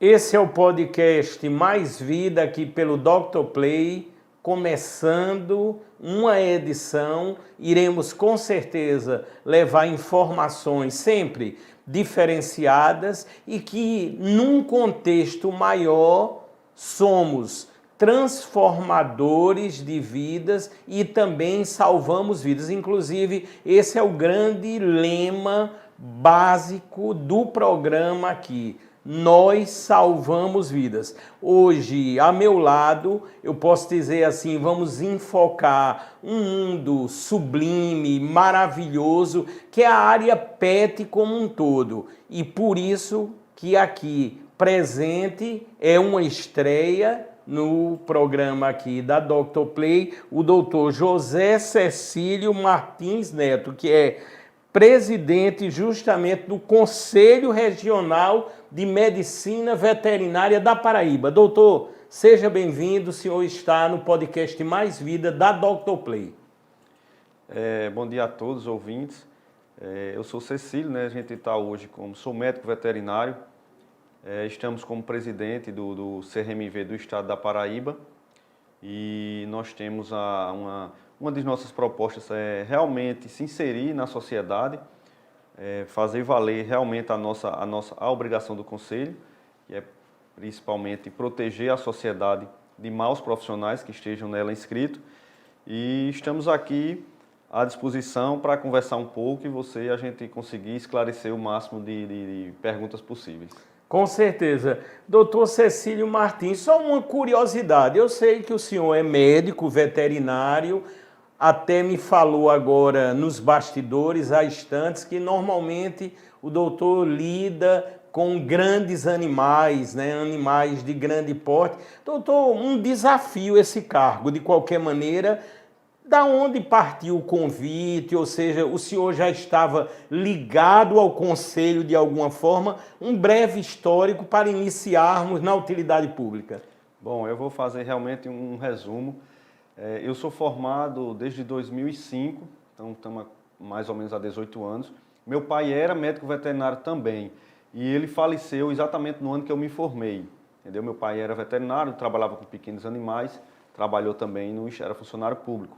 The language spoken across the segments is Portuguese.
Esse é o podcast Mais Vida aqui pelo Dr. Play, começando uma edição. Iremos com certeza levar informações sempre diferenciadas e que num contexto maior somos transformadores de vidas e também salvamos vidas. Inclusive, esse é o grande lema básico do programa aqui. Nós salvamos vidas. Hoje, a meu lado, eu posso dizer assim, vamos enfocar um mundo sublime, maravilhoso, que é a área PET como um todo. E por isso que aqui presente é uma estreia no programa aqui da Dr. Play, o doutor José Cecílio Martins Neto, que é presidente justamente do Conselho Regional de Medicina Veterinária da Paraíba. Doutor, seja bem-vindo, o senhor está no podcast Mais Vida da Dr. Play. Bom dia a todos os ouvintes. Eu sou Cecílio, né? A gente está hoje sou médico veterinário, estamos como presidente do CRMV do estado da Paraíba e nós temos uma das nossas propostas é realmente se inserir na sociedade, fazer valer realmente a obrigação do Conselho, que é principalmente proteger a sociedade de maus profissionais que estejam nela inscritos. E estamos aqui à disposição para conversar um pouco e a gente conseguir esclarecer o máximo de perguntas possíveis. Com certeza. Doutor Cecílio Martins, só uma curiosidade. Eu sei que o senhor é médico veterinário, até me falou agora nos bastidores, há instantes, que normalmente o doutor lida com grandes animais, né? Animais de grande porte. Doutor, um desafio esse cargo, de qualquer maneira. Da onde partiu o convite? Ou seja, o senhor já estava ligado ao conselho de alguma forma? Um breve histórico para iniciarmos na utilidade pública. Bom, eu vou fazer realmente um resumo. Eu sou formado desde 2005, então estamos mais ou menos há 18 anos. Meu pai era médico veterinário também e ele faleceu exatamente no ano que eu me formei. Entendeu? Meu pai era veterinário, trabalhava com pequenos animais, trabalhou também, era funcionário público.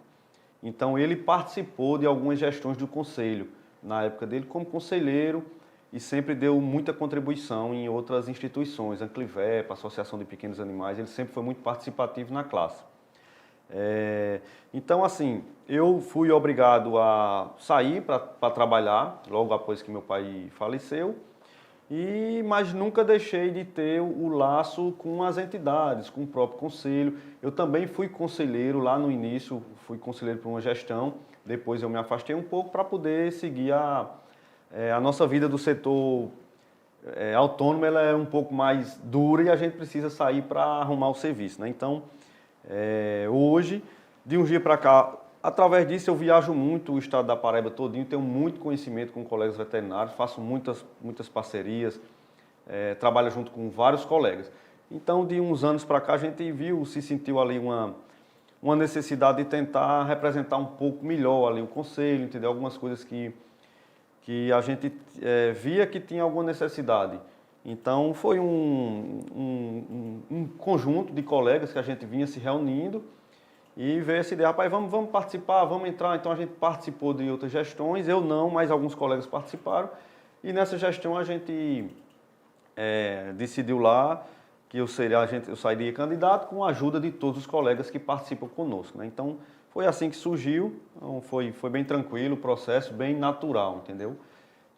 Então ele participou de algumas gestões do conselho, na época dele como conselheiro, e sempre deu muita contribuição em outras instituições, Anclivepa, Associação de Pequenos Animais, ele sempre foi muito participativo na classe. Então, assim, eu fui obrigado a sair para trabalhar, logo após que meu pai faleceu, mas nunca deixei de ter o laço com as entidades, com o próprio conselho. Eu também fui conselheiro lá no início, fui conselheiro para uma gestão, depois eu me afastei um pouco para poder seguir a nossa vida do setor autônomo, ela é um pouco mais dura e a gente precisa sair para arrumar o serviço, né? Então, hoje, de um dia para cá, através disso eu viajo muito o estado da Paraíba todinho, tenho muito conhecimento com colegas veterinários, faço muitas parcerias, trabalho junto com vários colegas. Então, de uns anos para cá, a gente se sentiu ali uma necessidade de tentar representar um pouco melhor ali o conselho, entendeu? Algumas coisas que a gente via que tinha alguma necessidade. Então, foi um conjunto de colegas que a gente vinha se reunindo e veio essa ideia, rapaz, vamos participar, vamos entrar. Então, a gente participou de outras gestões, eu não, mas alguns colegas participaram. E nessa gestão, a gente decidiu lá que eu sairia candidato com a ajuda de todos os colegas que participam conosco, né? Então, foi assim que surgiu, então, foi bem tranquilo o processo, bem natural, entendeu?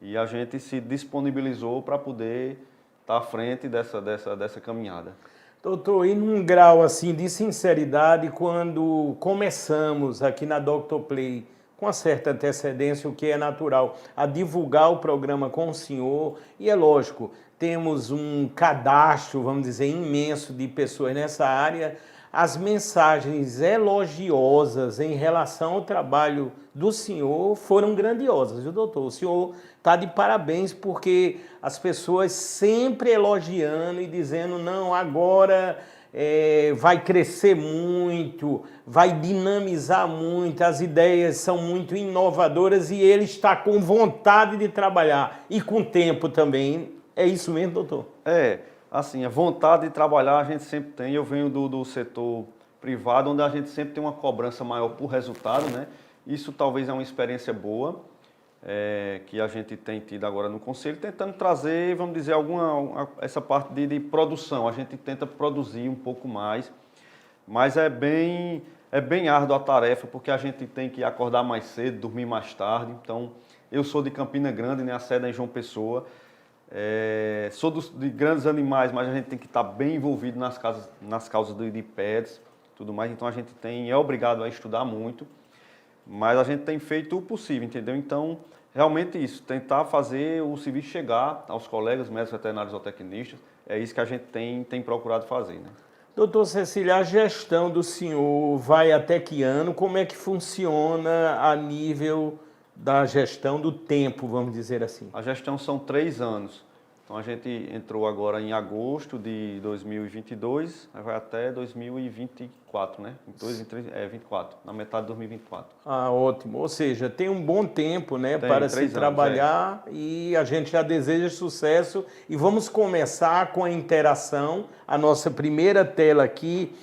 E a gente se disponibilizou para poder estar à frente dessa caminhada. Doutor, e num grau assim de sinceridade, quando começamos aqui na Dr. Play, com uma certa antecedência, o que é natural, a divulgar o programa com o senhor, e é lógico, temos um cadastro, vamos dizer, imenso de pessoas nessa área, as mensagens elogiosas em relação ao trabalho do senhor foram grandiosas, viu, doutor? O senhor está de parabéns porque as pessoas sempre elogiando e dizendo, não, agora vai crescer muito, vai dinamizar muito, as ideias são muito inovadoras e ele está com vontade de trabalhar e com tempo também. É isso mesmo, doutor? Assim, a vontade de trabalhar a gente sempre tem. Eu venho do setor privado, onde a gente sempre tem uma cobrança maior por resultado, né? Isso talvez é uma experiência boa, que a gente tem tido agora no Conselho, tentando trazer, vamos dizer, essa parte de produção. A gente tenta produzir um pouco mais, mas é bem árdua a tarefa, porque a gente tem que acordar mais cedo, dormir mais tarde. Então, eu sou de Campina Grande, né? A sede é em João Pessoa. Sou de grandes animais, mas a gente tem que estar bem envolvido nas causas de pets, tudo mais. Então a gente é obrigado a estudar muito, mas a gente tem feito o possível, entendeu? Então, realmente isso, tentar fazer o serviço chegar aos colegas, médicos veterinários ou tecnistas, é isso que a gente tem procurado fazer, né? Doutor Cecília, a gestão do senhor vai até que ano? Como é que funciona a nível da gestão do tempo, vamos dizer assim? A gestão são 3 anos. Então a gente entrou agora em agosto de 2022, vai até 2024, né? 24, na metade de 2024. Ah, ótimo. Ou seja, tem um bom tempo, né, Tem, para 3 se anos, trabalhar e a gente já deseja sucesso. E vamos começar com a interação, a nossa primeira tela aqui.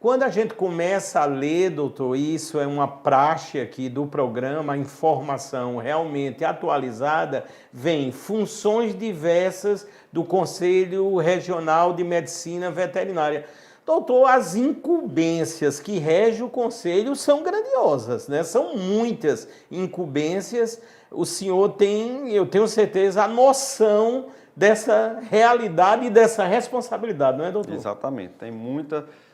Quando a gente começa a ler, doutor, isso é uma praxe aqui do programa, a informação realmente atualizada, vem funções diversas do Conselho Regional de Medicina Veterinária. Doutor, as incumbências que regem o Conselho são grandiosas, né? São muitas incumbências. O senhor tem, eu tenho certeza, a noção dessa realidade e dessa responsabilidade, não é, doutor? Exatamente.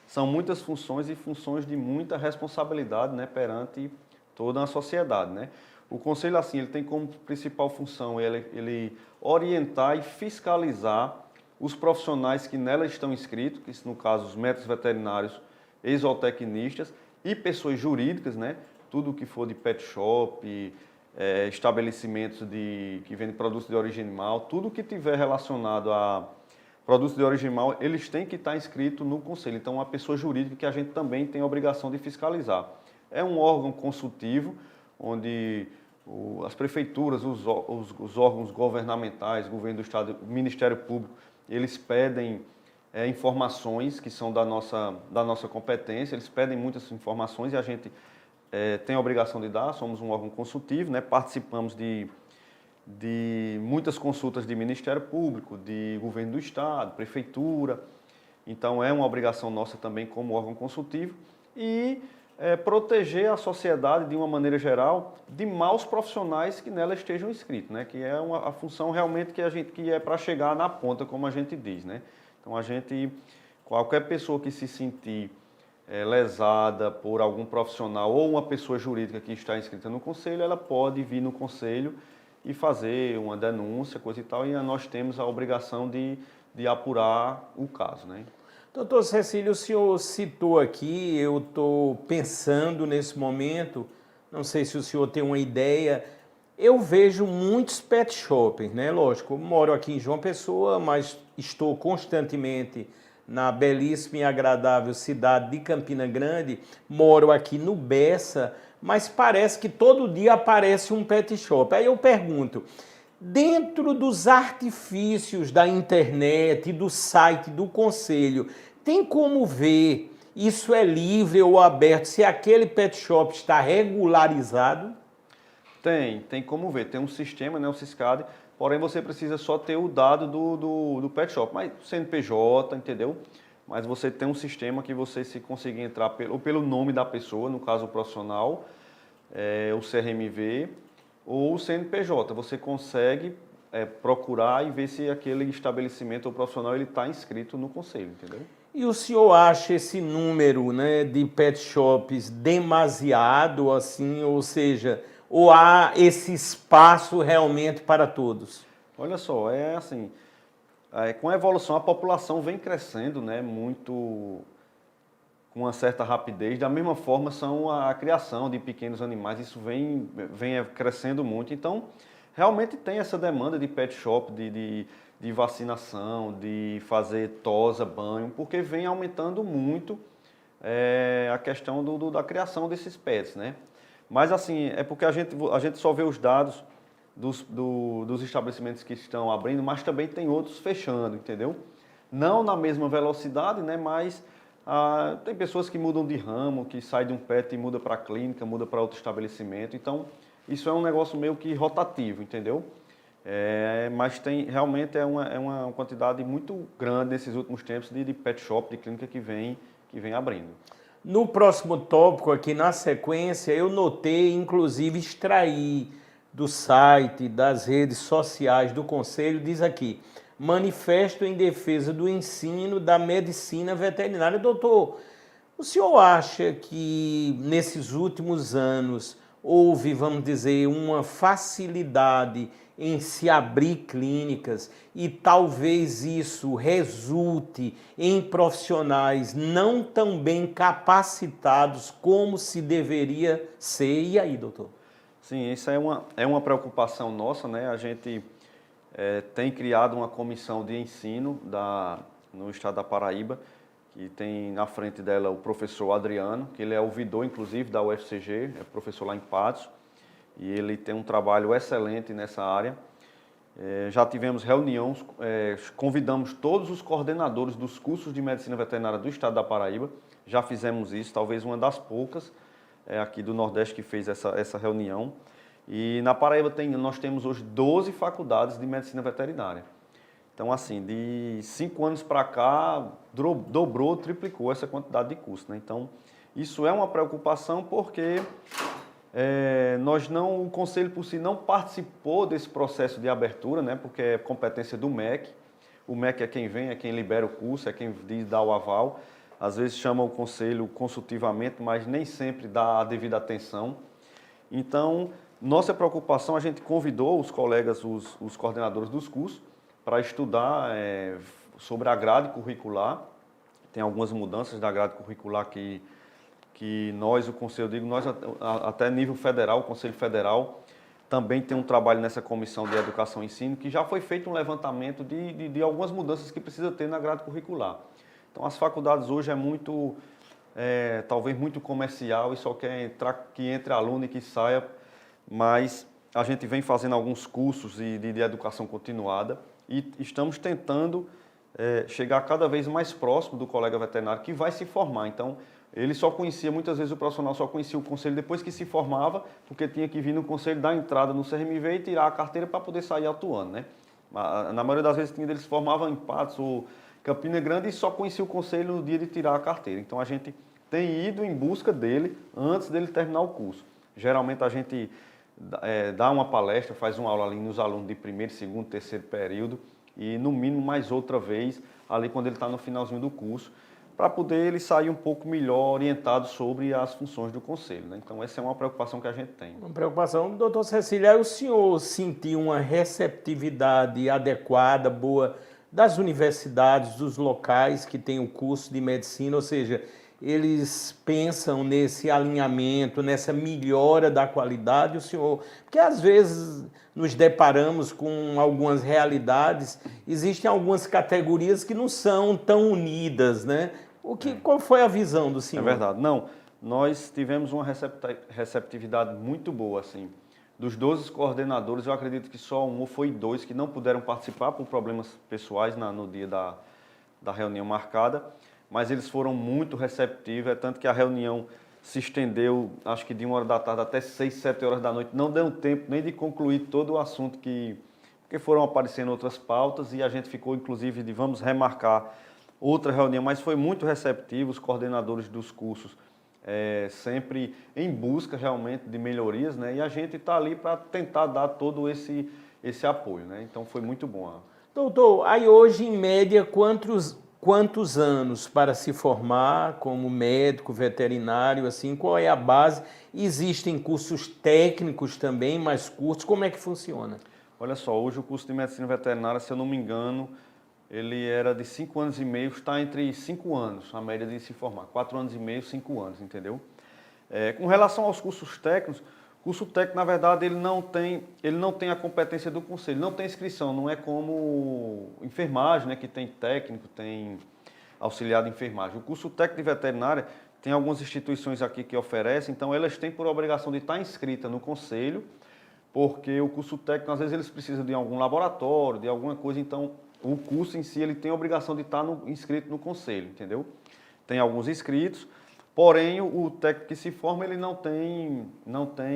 São muitas funções e funções de muita responsabilidade, né, perante toda a sociedade, né? O Conselho, assim, ele tem como principal função ele orientar e fiscalizar os profissionais que nela estão inscritos, que no caso os médicos veterinários, zootecnistas e pessoas jurídicas, né? Tudo que for de pet shop, estabelecimentos que vendem produtos de origem animal, tudo que tiver relacionado a produtos de origem animal, eles têm que estar inscritos no Conselho. Então, é uma pessoa jurídica que a gente também tem a obrigação de fiscalizar. É um órgão consultivo, onde as prefeituras, os órgãos governamentais, governo do Estado, o Ministério Público, eles pedem informações que são da nossa competência, eles pedem muitas informações e a gente tem a obrigação de dar. Somos um órgão consultivo, né? Participamos de muitas consultas de Ministério Público, de Governo do Estado, Prefeitura. Então, é uma obrigação nossa também como órgão consultivo e proteger a sociedade, de uma maneira geral, de maus profissionais que nela estejam inscritos, né? Que é a função realmente que é para chegar na ponta, como a gente diz, né? Então, qualquer pessoa que se sentir lesada por algum profissional ou uma pessoa jurídica que está inscrita no Conselho, ela pode vir no Conselho e fazer uma denúncia, coisa e tal, e nós temos a obrigação de apurar o caso, né? Doutor Cecílio, o senhor citou aqui, eu estou pensando nesse momento, não sei se o senhor tem uma ideia, eu vejo muitos pet shoppings, né? Lógico, eu moro aqui em João Pessoa, mas estou constantemente na belíssima e agradável cidade de Campina Grande, moro aqui no Bessa, mas parece que todo dia aparece um pet shop. Aí eu pergunto, dentro dos artifícios da internet e do site do Conselho, tem como ver isso é livre ou aberto, se aquele pet shop está regularizado? Tem como ver. Tem um sistema, né, o Siscad, porém você precisa só ter o dado do pet shop, mas CNPJ, entendeu? Mas você tem um sistema que você, se conseguir entrar pelo nome da pessoa, no caso o profissional, o CRMV ou o CNPJ, você consegue procurar e ver se aquele estabelecimento ou profissional está inscrito no Conselho, entendeu? E o senhor acha esse número, né, de pet shops demasiado, assim, ou seja, ou há esse espaço realmente para todos? Olha só, é assim, com a evolução a população vem crescendo, né, muito com uma certa rapidez. Da mesma forma são a criação de pequenos animais, isso vem crescendo muito. Então, realmente tem essa demanda de pet shop, de vacinação, de fazer tosa, banho, porque vem aumentando muito a questão da criação desses pets, né? Mas assim, é porque a gente só vê os dados dos estabelecimentos que estão abrindo, mas também tem outros fechando, entendeu? não na mesma velocidade, né? Mas tem pessoas que mudam de ramo, que saem de um pet e muda para a clínica, muda para outro estabelecimento. Então, isso é um negócio meio que rotativo, entendeu? Mas realmente é uma quantidade muito grande nesses últimos tempos de pet shop, de clínica que vem abrindo. No próximo tópico aqui na sequência, eu notei, inclusive extraí do site, das redes sociais do Conselho, diz aqui, manifesto em defesa do ensino da medicina veterinária. Doutor, o senhor acha que nesses últimos anos houve, vamos dizer, uma facilidade em se abrir clínicas e talvez isso resulte em profissionais não tão bem capacitados como se deveria ser? E aí, doutor? Sim, isso é uma preocupação nossa, né? A gente tem criado uma comissão de ensino no estado da Paraíba, que tem na frente dela o professor Adriano, que ele é ouvidor, inclusive, da UFCG, é professor lá em Patos, e ele tem um trabalho excelente nessa área. Já tivemos reuniões, convidamos todos os coordenadores dos cursos de medicina veterinária do estado da Paraíba, já fizemos isso, talvez uma das poucas aqui do Nordeste que fez essa reunião. E na Paraíba nós temos hoje 12 faculdades de medicina veterinária. Então, assim, de 5 anos para cá, dobrou, triplicou essa quantidade de curso, né? Então, isso é uma preocupação porque o Conselho por si não participou desse processo de abertura, né? Porque é competência do MEC. O MEC é quem vem, é quem libera o curso, é quem dá o aval. Às vezes chama o Conselho consultivamente, mas nem sempre dá a devida atenção. Então, nossa preocupação, a gente convidou os colegas, os coordenadores dos cursos, para estudar sobre a grade curricular. Tem algumas mudanças da grade curricular que nós, o Conselho, nós até nível federal, o Conselho Federal, também tem um trabalho nessa comissão de educação e ensino, que já foi feito um levantamento de algumas mudanças que precisa ter na grade curricular. Então, as faculdades hoje talvez muito comercial e só quer que entre aluno e que saia, mas a gente vem fazendo alguns cursos de educação continuada e estamos tentando chegar cada vez mais próximo do colega veterinário que vai se formar. Então, ele só conhecia, muitas vezes o profissional só conhecia o conselho depois que se formava, porque tinha que vir no conselho dar entrada no CRMV e tirar a carteira para poder sair atuando, né? Na maioria das vezes eles se formavam em Patos ou Campina Grande e só conhecia o conselho no dia de tirar a carteira. Então, a gente tem ido em busca dele antes dele terminar o curso. Geralmente, a gente dá uma palestra, faz uma aula ali nos alunos de primeiro, segundo, terceiro período e, no mínimo, mais outra vez, ali quando ele está no finalzinho do curso, para poder ele sair um pouco melhor orientado sobre as funções do conselho, né? Então, essa é uma preocupação que a gente tem. Uma preocupação. Doutor Cecília, o senhor sentiu uma receptividade adequada, boa, das universidades, dos locais que têm o curso de medicina, ou seja, eles pensam nesse alinhamento, nessa melhora da qualidade, o senhor... Porque às vezes nos deparamos com algumas realidades, existem algumas categorias que não são tão unidas, né? Qual foi a visão do senhor? É verdade. Não, nós tivemos uma receptividade muito boa, assim. Dos 12 coordenadores, eu acredito que só um ou foi 2 que não puderam participar por problemas pessoais no dia da reunião marcada, mas eles foram muito receptivos, tanto que a reunião se estendeu, acho que de 1h da tarde até 6, 7 horas da noite. Não deu tempo nem de concluir todo o assunto, porque foram aparecendo outras pautas e a gente ficou, inclusive, de vamos remarcar outra reunião, mas foi muito receptivo, os coordenadores dos cursos sempre em busca realmente de melhorias, né? E a gente está ali para tentar dar todo esse apoio, né? Então foi muito bom. Doutor, aí hoje, em média, quantos anos para se formar como médico veterinário, assim, qual é a base? Existem cursos técnicos também, mais curtos, como é que funciona? Olha só, hoje o curso de medicina veterinária, se eu não me engano, ele era de 5 anos e meio, está entre 5 anos, a média de se formar, 4 anos e meio, 5 anos, entendeu? Com relação aos cursos técnicos, curso técnico, na verdade, ele não tem a competência do conselho, não tem inscrição, não é como enfermagem, né, que tem técnico, tem auxiliar de enfermagem. O curso técnico de veterinária tem algumas instituições aqui que oferecem, então elas têm por obrigação de estar inscritas no conselho, porque o curso técnico, às vezes, eles precisam de algum laboratório, de alguma coisa, então o curso em si ele tem a obrigação de estar inscrito no conselho, entendeu? Tem alguns inscritos, porém o técnico que se forma ele não tem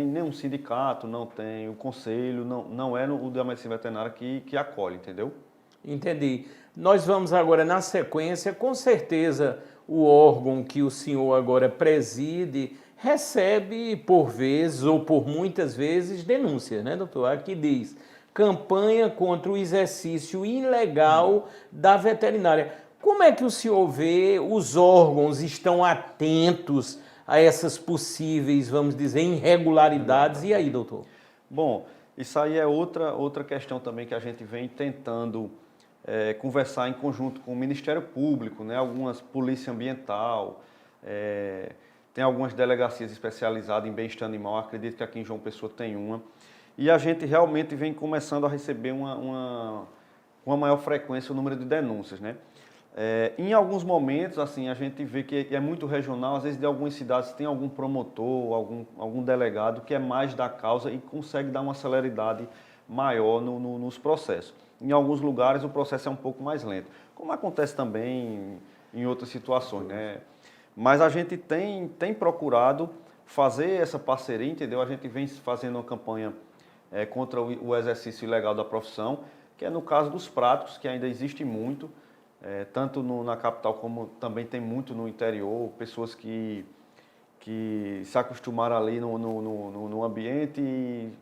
nenhum sindicato, não tem o conselho, não é o da medicina veterinária que acolhe, entendeu? Entendi. Nós vamos agora na sequência, com certeza o órgão que o senhor agora preside recebe por vezes ou por muitas vezes denúncias, né, doutor? Aqui diz campanha contra o exercício ilegal da veterinária. Como é que o senhor vê os órgãos estão atentos a essas possíveis, vamos dizer, irregularidades? E aí, doutor? Bom, isso aí é outra questão também que a gente vem tentando conversar em conjunto com o Ministério Público, né? Algumas polícia ambiental, tem algumas delegacias especializadas em bem-estar animal, acredito que aqui em João Pessoa tem uma, e a gente realmente vem começando a receber uma maior frequência o número de denúncias, né? Em alguns momentos, assim, a gente vê que é muito regional, às vezes de algumas cidades tem algum promotor, algum delegado que é mais da causa e consegue dar uma celeridade maior nos processos. Em alguns lugares o processo é um pouco mais lento, como acontece também em outras situações, né? Mas a gente tem procurado fazer essa parceria, entendeu? A gente vem fazendo uma campanha contra o exercício ilegal da profissão, que é no caso dos práticos, que ainda existe muito, tanto na capital como também tem muito no interior, pessoas que se acostumaram ali no ambiente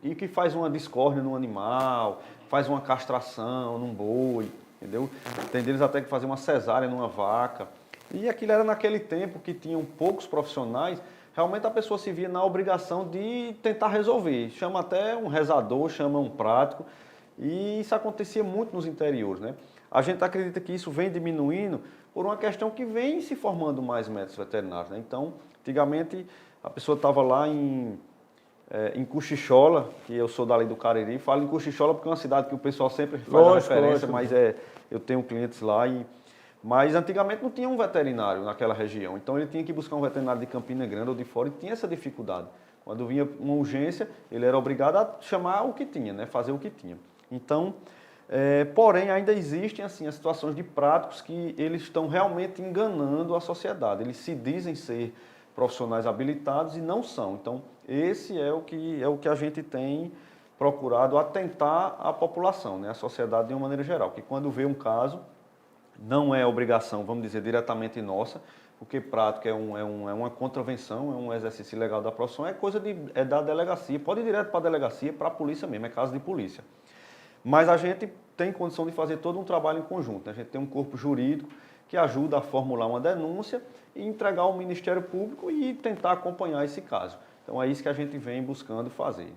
e que faz uma discórdia no animal, faz uma castração num boi, entendeu? Tem deles até que fazer uma cesárea numa vaca. E aquilo era naquele tempo que tinham poucos profissionais, realmente a pessoa se via na obrigação de tentar resolver. Chama até um rezador, chama um prático, e isso acontecia muito nos interiores, né? A gente acredita que isso vem diminuindo por uma questão que vem se formando mais médicos veterinários, né? Então, antigamente, a pessoa estava lá em Cochixola, que eu sou dali do Cariri, falo em Cochixola porque é uma cidade que o pessoal sempre faz a referência, mas eu tenho clientes lá, mas antigamente não tinha um veterinário naquela região, então ele tinha que buscar um veterinário de Campina Grande ou de fora e tinha essa dificuldade. Quando vinha uma urgência, ele era obrigado a chamar o que tinha, né? Fazer o que tinha. Então, porém, ainda existem assim, as situações de práticos que eles estão realmente enganando a sociedade. Eles se dizem ser profissionais habilitados e não são. Então, esse é o que a gente tem procurado atentar à população, né? A sociedade de uma maneira geral, que quando vê um caso, não é obrigação, vamos dizer, diretamente nossa, porque prático é uma contravenção, é um exercício ilegal da profissão, é coisa da delegacia, pode ir direto para a delegacia, para a polícia mesmo, é caso de polícia. Mas a gente tem condição de fazer todo um trabalho em conjunto, né? A gente tem um corpo jurídico que ajuda a formular uma denúncia e entregar ao Ministério Público e tentar acompanhar esse caso. Então é isso que a gente vem buscando fazer.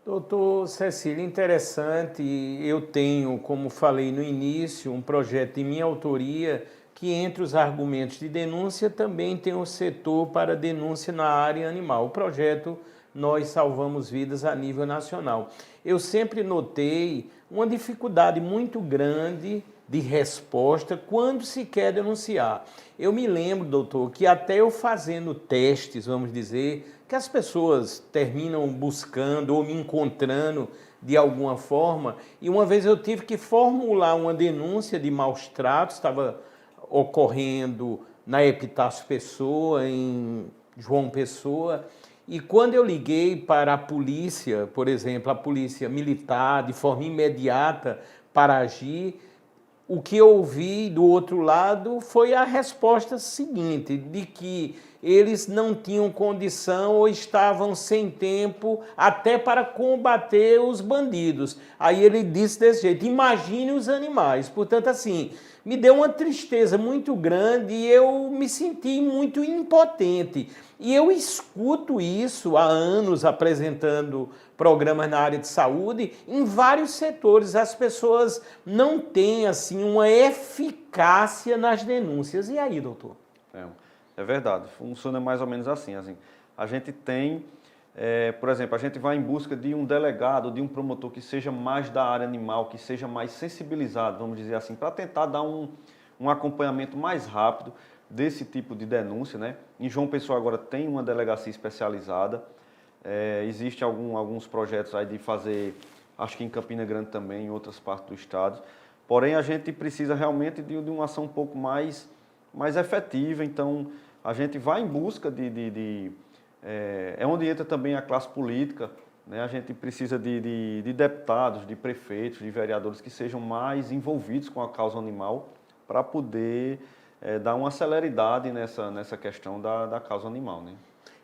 Doutor Cecílio, interessante. Eu tenho, como falei no início, um projeto de minha autoria que, entre os argumentos de denúncia, também tem um setor para denúncia na área animal. O projeto Nós Salvamos Vidas a nível nacional. Eu sempre notei uma dificuldade muito grande de resposta quando se quer denunciar. Eu me lembro, doutor, que até eu fazendo testes, vamos dizer, que as pessoas terminam buscando ou me encontrando de alguma forma, e uma vez eu tive que formular uma denúncia de maus tratos, estava ocorrendo na Epitácio Pessoa, em João Pessoa, e quando eu liguei para a polícia, por exemplo, a polícia militar, de forma imediata para agir, o que eu ouvi do outro lado foi a resposta seguinte, de que eles não tinham condição ou estavam sem tempo até para combater os bandidos. Aí ele disse desse jeito, imagine os animais. Portanto, assim, me deu uma tristeza muito grande e eu me senti muito impotente. E eu escuto isso há anos apresentando programas na área de saúde, em vários setores as pessoas não têm assim uma eficácia nas denúncias. E aí, doutor? É verdade, funciona mais ou menos assim. A gente tem, por exemplo, a gente vai em busca de um delegado, de um promotor que seja mais da área animal, que seja mais sensibilizado, vamos dizer assim, para tentar dar um acompanhamento mais rápido desse tipo de denúncia, né? Em João Pessoa agora tem uma delegacia especializada, existem alguns projetos aí de fazer, acho que em Campina Grande também, em outras partes do estado, Porém, a gente precisa realmente de uma ação um pouco mais efetiva. Então, a gente vai em busca é onde entra também a classe política, né? A gente precisa de deputados, de prefeitos, de vereadores que sejam mais envolvidos com a causa animal para poder dar uma celeridade nessa questão da causa animal, né?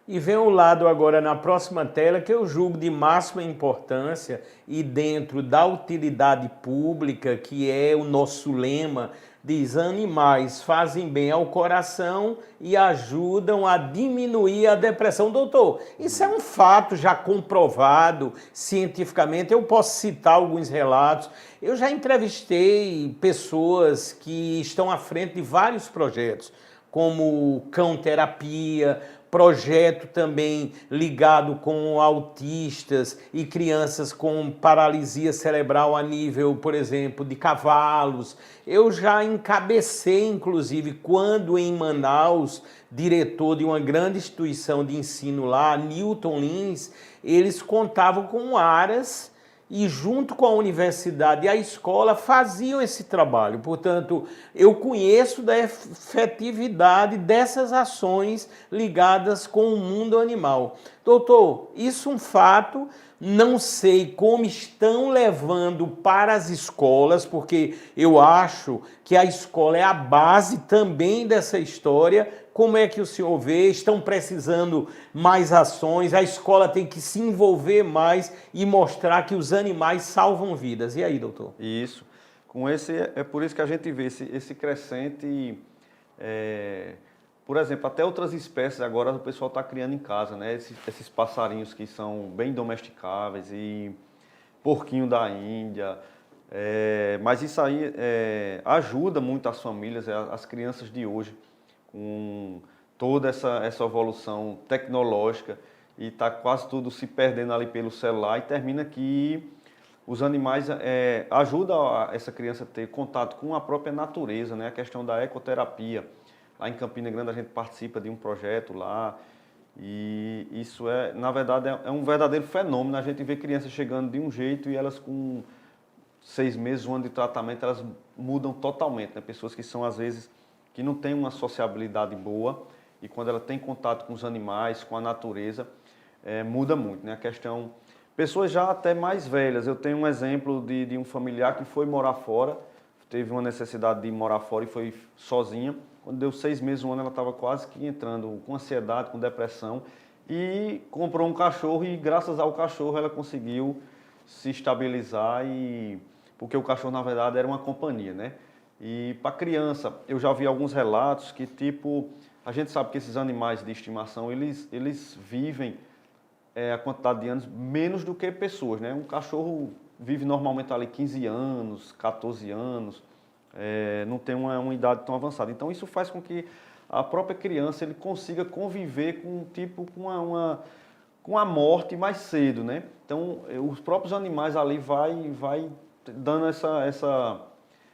E vem um lado agora na próxima tela que eu julgo de máxima importância e dentro da utilidade pública, que é o nosso lema, diz: animais fazem bem ao coração e ajudam a diminuir a depressão. Doutor, isso é um fato já comprovado cientificamente. Eu posso citar alguns relatos. Eu já entrevistei pessoas que estão à frente de vários projetos, como cão terapia, projeto também ligado com autistas e crianças com paralisia cerebral a nível, por exemplo, de cavalos. Eu já encabecei, inclusive, quando em Manaus, diretor de uma grande instituição de ensino lá, Newton Lins, eles contavam com aras e junto com a universidade e a escola faziam esse trabalho. Portanto, eu conheço da efetividade dessas ações ligadas com o mundo animal. Doutor, isso é um fato, não sei como estão levando para as escolas, porque eu acho que a escola é a base também dessa história. Como é que o senhor vê? Estão precisando mais ações, a escola tem que se envolver mais e mostrar que os animais salvam vidas. E aí, doutor? Isso. É por isso que a gente vê esse crescente, por exemplo, até outras espécies agora o pessoal está criando em casa, né? Esses passarinhos que são bem domesticáveis e porquinho da Índia. Mas isso aí ajuda muito as famílias, as crianças de hoje, com toda essa evolução tecnológica, e está quase tudo se perdendo ali pelo celular, e termina que os animais ajudam essa criança a ter contato com a própria natureza, né? A questão da ecoterapia. Lá em Campina Grande a gente participa de um projeto lá, e isso na verdade, é um verdadeiro fenômeno. A gente vê crianças chegando de um jeito e elas com 6 meses, 1 ano de tratamento, elas mudam totalmente, né? Pessoas que são, às vezes, que não têm uma sociabilidade boa, e quando ela tem contato com os animais, com a natureza, muda muito, né? A questão... Pessoas já até mais velhas. Eu tenho um exemplo de um familiar que foi morar fora, teve uma necessidade de morar fora e foi sozinha. Quando deu 6 meses, 1 ano, ela estava quase que entrando com ansiedade, com depressão, e comprou um cachorro, e graças ao cachorro ela conseguiu se estabilizar, porque o cachorro, na verdade, era uma companhia, né? E para criança, eu já vi alguns relatos que, tipo, a gente sabe que esses animais de estimação, eles vivem a quantidade de anos menos do que pessoas, né? Um cachorro vive normalmente ali 15 anos, 14 anos, não tem uma idade tão avançada. Então isso faz com que a própria criança ele consiga conviver com a morte mais cedo, né? Então os próprios animais ali vai dando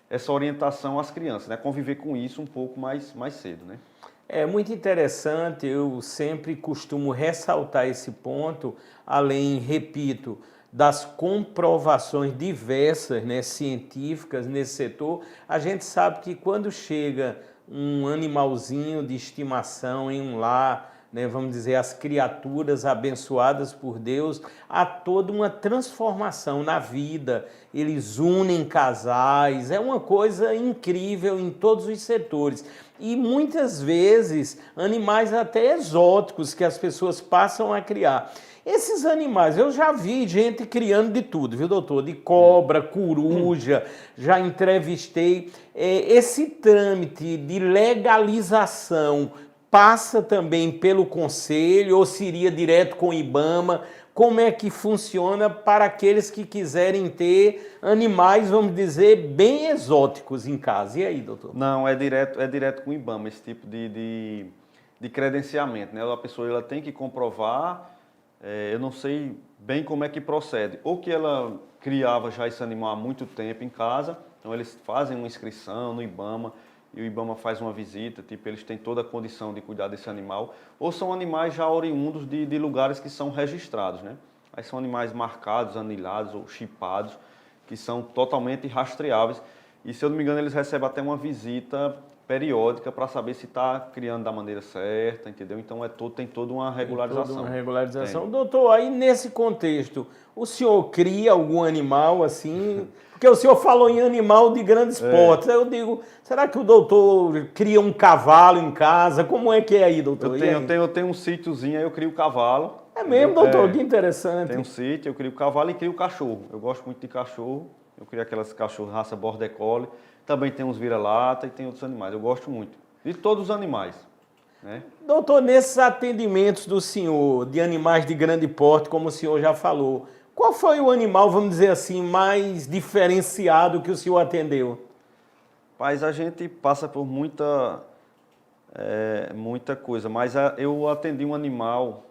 essa orientação às crianças, né? Conviver com isso um pouco mais cedo, né? É muito interessante, eu sempre costumo ressaltar esse ponto, além, repito, das comprovações diversas, né, científicas nesse setor. A gente sabe que quando chega um animalzinho de estimação em um lar, né, vamos dizer, as criaturas abençoadas por Deus, há toda uma transformação na vida. Eles unem casais, é uma coisa incrível em todos os setores. E muitas vezes animais até exóticos que as pessoas passam a criar. Esses animais, eu já vi gente criando de tudo, viu, doutor? De cobra, coruja, já entrevistei. Esse trâmite de legalização passa também pelo Conselho ou seria direto com o IBAMA? Como é que funciona para aqueles que quiserem ter animais, vamos dizer, bem exóticos em casa? E aí, doutor? Não, é direto com o IBAMA, esse tipo de credenciamento, né? A pessoa ela tem que comprovar, eu não sei bem como é que procede. Ou que ela criava já esse animal há muito tempo em casa, então eles fazem uma inscrição no IBAMA, e o IBAMA faz uma visita, tipo, eles têm toda a condição de cuidar desse animal, ou são animais já oriundos de lugares que são registrados, né? Aí são animais marcados, anilados ou chipados, que são totalmente rastreáveis. E, se eu não me engano, eles recebem até uma visita periódica para saber se está criando da maneira certa, entendeu? Então tem toda uma regularização. Toda uma regularização. Doutor, aí nesse contexto, o senhor cria algum animal assim? Porque o senhor falou em animal de grandes portes. Eu digo, será que o doutor cria um cavalo em casa? Como é que é aí, doutor? Eu tenho um sítiozinho, aí eu crio cavalo. É mesmo, doutor? Que interessante. Tem um sítio, eu crio cavalo e crio cachorro. Eu gosto muito de cachorro. Eu crio aquelas cachorros raça Border Collie. Também tem uns vira-lata e tem outros animais. Eu gosto muito de todos os animais, né? Doutor, nesses atendimentos do senhor de animais de grande porte, como o senhor já falou, qual foi o animal, vamos dizer assim, mais diferenciado que o senhor atendeu? Mas a gente passa por muita coisa. Mas eu atendi um animal,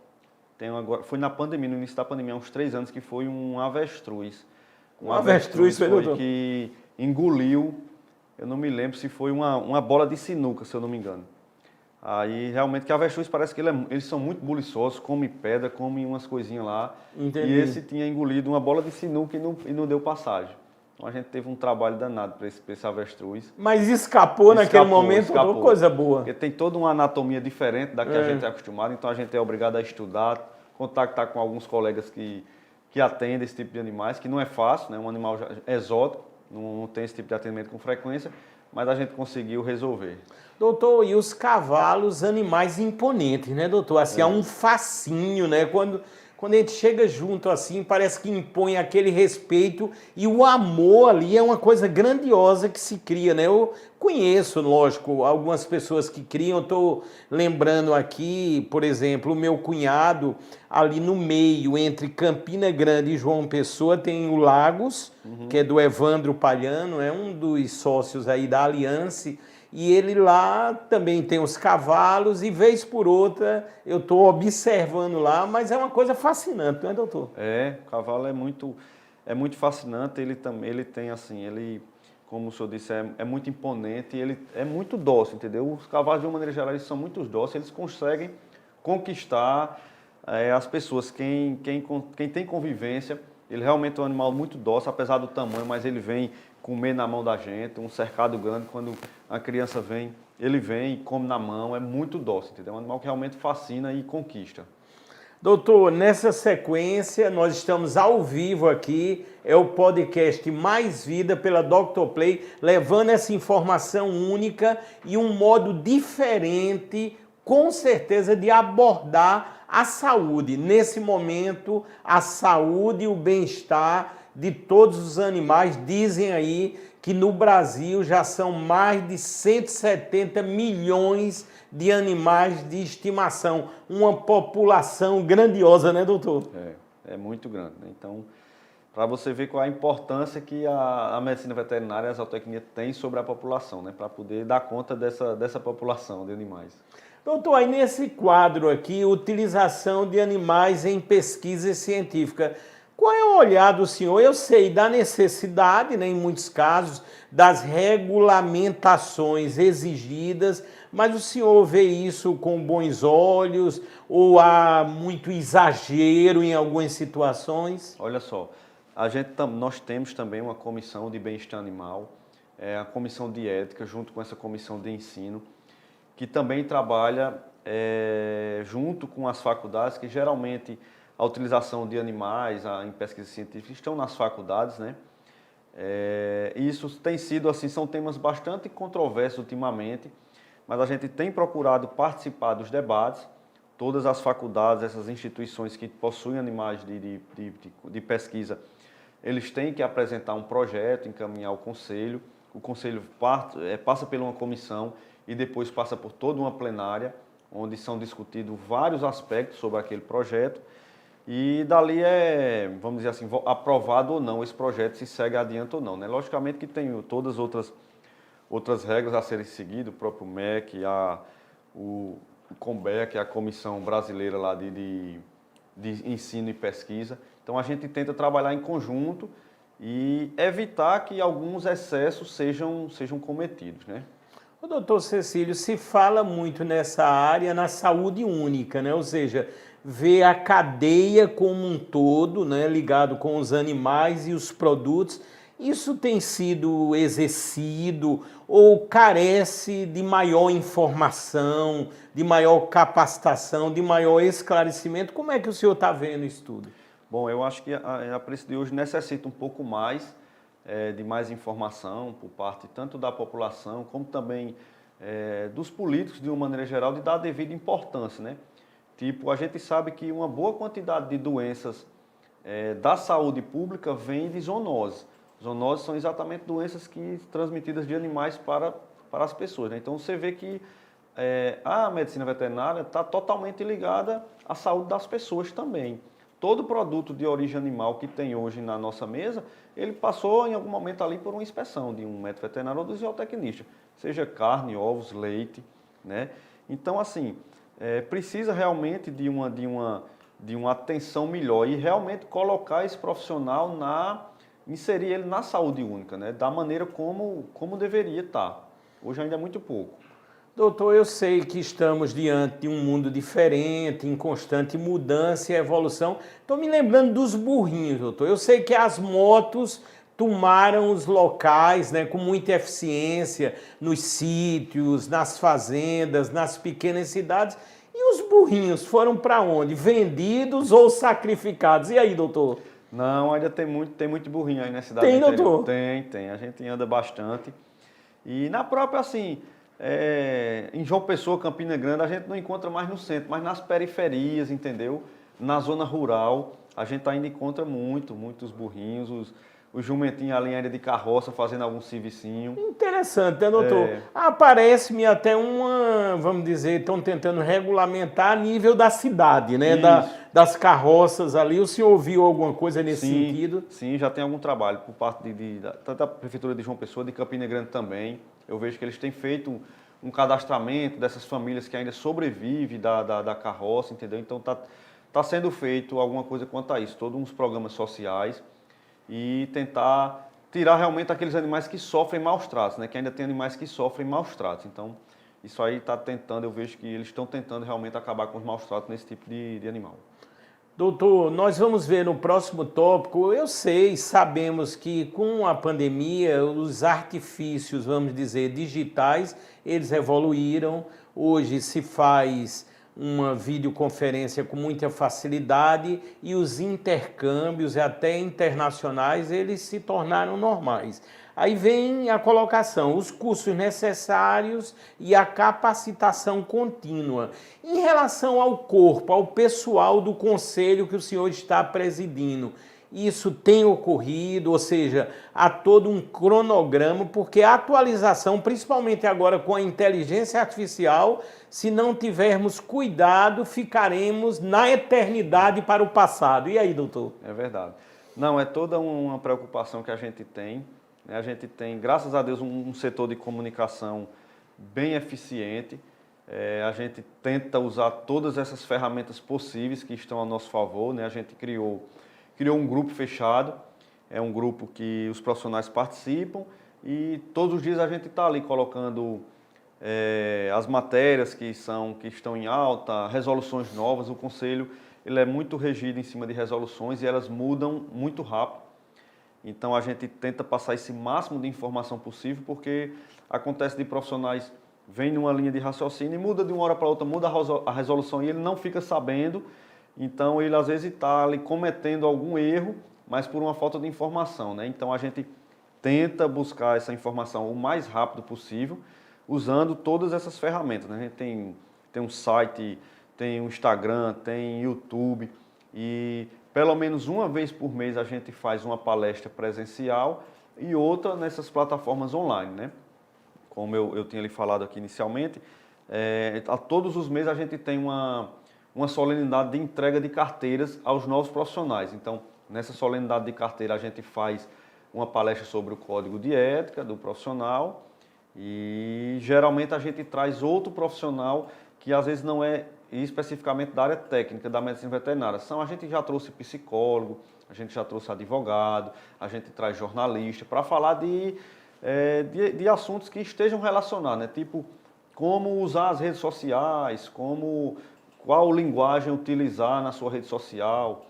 foi na pandemia, no início da pandemia, há uns 3 anos, que foi um avestruz. Um avestruz, foi, doutor? Que engoliu. Eu não me lembro se foi uma bola de sinuca, se eu não me engano. Aí, realmente, que avestruz parece que eles são muito buliçosos, comem pedra, comem umas coisinhas lá. Entendi. E esse tinha engolido uma bola de sinuca e não deu passagem. Então, a gente teve um trabalho danado para esse avestruz. Mas escapou naquele momento, escapou. Coisa boa. Porque tem toda uma anatomia diferente da que a gente é acostumado, então a gente é obrigado a estudar, contactar com alguns colegas que atendem esse tipo de animais, que não é fácil, né? Um animal exótico. Não tem esse tipo de atendimento com frequência, mas a gente conseguiu resolver. Doutor, e os cavalos, animais imponentes, né, doutor? Assim, há um fascínio, né? Quando a gente chega junto assim, parece que impõe aquele respeito e o amor ali é uma coisa grandiosa que se cria, né? Eu conheço, lógico, algumas pessoas que criam. Estou lembrando aqui, por exemplo, o meu cunhado, ali no meio, entre Campina Grande e João Pessoa, tem o Lagos, que é do Evandro Palhano, é um dos sócios aí da Aliança. E ele lá também tem os cavalos e, vez por outra, eu estou observando lá, mas é uma coisa fascinante, não é, doutor? O cavalo é muito fascinante. Ele tem assim, como o senhor disse, é muito imponente e ele é muito dócil, entendeu? Os cavalos, de uma maneira geral, eles são muito dóceis, eles conseguem conquistar as pessoas. Quem tem convivência, ele realmente é um animal muito dócil, apesar do tamanho, mas ele vem comer na mão da gente, um cercado grande, quando a criança vem, ele vem e come na mão, é muito dócil, entendeu? É um animal que realmente fascina e conquista. Doutor, nessa sequência, nós estamos ao vivo aqui, é o podcast Mais Vida pela Dr. Play, levando essa informação única e um modo diferente, com certeza, de abordar a saúde. Nesse momento, a saúde e o bem-estar de todos os animais. Dizem aí que no Brasil já são mais de 170 milhões de animais de estimação. Uma população grandiosa, né, doutor? É muito grande, né? Então, para você ver qual é a importância que a medicina veterinária e a zootecnia tem sobre a população, né? Para poder dar conta dessa população de animais. Doutor, aí nesse quadro aqui, utilização de animais em pesquisa científica. Qual é o olhar do senhor? Eu sei da necessidade, né, em muitos casos, das regulamentações exigidas, mas o senhor vê isso com bons olhos ou há muito exagero em algumas situações? Olha só, nós temos também uma comissão de bem-estar animal, a comissão de ética, junto com essa comissão de ensino, que também trabalha junto com as faculdades, que geralmente a utilização de animais em pesquisa científica estão nas faculdades, né? Isso tem sido assim, são temas bastante controversos ultimamente, mas a gente tem procurado participar dos debates. Todas as faculdades, essas instituições que possuem animais de pesquisa, eles têm que apresentar um projeto, encaminhar ao conselho. O conselho passa por uma comissão e depois passa por toda uma plenária, onde são discutidos vários aspectos sobre aquele projeto. E dali vamos dizer assim, aprovado ou não esse projeto, se segue adiante ou não, né? Logicamente que tem todas outras regras a serem seguidas, o próprio MEC, o CONBEA, que é a Comissão Brasileira lá de Ensino e Pesquisa. Então a gente tenta trabalhar em conjunto e evitar que alguns excessos sejam cometidos, né? O doutor Cecílio, se fala muito nessa área, na saúde única, né? Ou seja, ver a cadeia como um todo, né, ligado com os animais e os produtos. Isso tem sido exercido ou carece de maior informação, de maior capacitação, de maior esclarecimento? Como é que o senhor está vendo isso tudo? Bom, eu acho que a Preço de hoje necessita um pouco mais de mais informação por parte tanto da população como também dos políticos de uma maneira geral, de dar a devida importância, né? Tipo, a gente sabe que uma boa quantidade de doenças da saúde pública vem de zoonoses. Zoonoses são exatamente doenças que transmitidas de animais para as pessoas, né? Então você vê que a medicina veterinária está totalmente ligada à saúde das pessoas também. Todo produto de origem animal que tem hoje na nossa mesa, ele passou em algum momento ali por uma inspeção de um médico veterinário ou do zootecnista, seja carne, ovos, leite, né? Então, assim, precisa realmente de uma atenção melhor e realmente colocar esse profissional inserir ele na saúde única, né? Da maneira como deveria estar. Hoje ainda é muito pouco. Doutor, eu sei que estamos diante de um mundo diferente, em constante mudança e evolução. Estou me lembrando dos burrinhos, doutor. Eu sei que as motos tomaram os locais, né, com muita eficiência nos sítios, nas fazendas, nas pequenas cidades. E os burrinhos foram para onde? Vendidos ou sacrificados? E aí, doutor? Não, ainda tem muito burrinho aí na cidade Tem, do interior. doutor? Tem. A gente anda bastante. E na própria, assim, em João Pessoa, Campina Grande, a gente não encontra mais no centro, mas nas periferias, entendeu? Na zona rural, a gente ainda encontra muitos burrinhos, os jumentinhos ali ainda de carroça fazendo algum servicinho. Interessante, né, doutor? Aparece-me até vamos dizer, estão tentando regulamentar a nível da cidade, né? Das carroças ali. O senhor ouviu alguma coisa nesse sentido? Sim, já tem algum trabalho por parte tanto da Prefeitura de João Pessoa, de Campina Grande também. Eu vejo que eles têm feito um cadastramento dessas famílias que ainda sobrevivem da carroça, entendeu? Então tá sendo feito alguma coisa quanto a isso, todos uns programas sociais e tentar tirar realmente aqueles animais que sofrem maus tratos, né? Que ainda tem animais que sofrem maus tratos. Então, isso aí eu vejo que eles estão tentando realmente acabar com os maus tratos nesse tipo de animal. Doutor, nós vamos ver no próximo tópico. Sabemos que com a pandemia, os artifícios, vamos dizer, digitais, eles evoluíram. Hoje se faz uma videoconferência com muita facilidade e os intercâmbios, até internacionais, eles se tornaram normais. Aí vem a colocação, os cursos necessários e a capacitação contínua. Em relação ao corpo, ao pessoal do conselho que o senhor está presidindo, isso tem ocorrido, ou seja, há todo um cronograma, porque a atualização, principalmente agora com a inteligência artificial, se não tivermos cuidado, ficaremos na eternidade para o passado. E aí, doutor? É verdade. Não, é toda uma preocupação que a gente tem. A gente tem, graças a Deus, um setor de comunicação bem eficiente. A gente tenta usar todas essas ferramentas possíveis que estão a nosso favor, né? A gente criou um grupo fechado, é um grupo que os profissionais participam e todos os dias a gente está ali colocando as matérias que estão em alta, resoluções novas. O conselho ele é muito regido em cima de resoluções e elas mudam muito rápido. Então a gente tenta passar esse máximo de informação possível, porque acontece de profissionais vêm numa linha de raciocínio e muda de uma hora para outra, muda a resolução e ele não fica sabendo. Então ele às vezes está ali cometendo algum erro, mas por uma falta de informação, né? Então a gente tenta buscar essa informação o mais rápido possível, usando todas essas ferramentas, né? A gente tem um site, tem um Instagram, tem YouTube e pelo menos uma vez por mês a gente faz uma palestra presencial e outra nessas plataformas online, né? Como eu tinha lhe falado aqui inicialmente, a todos os meses a gente tem uma solenidade de entrega de carteiras aos novos profissionais. Então, nessa solenidade de carteira a gente faz uma palestra sobre o código de ética do profissional e geralmente a gente traz outro profissional que às vezes não é especificamente da área técnica da medicina veterinária. A gente já trouxe psicólogo, a gente já trouxe advogado, a gente traz jornalista para falar de assuntos que estejam relacionados, né? Tipo, como usar as redes sociais, qual linguagem utilizar na sua rede social.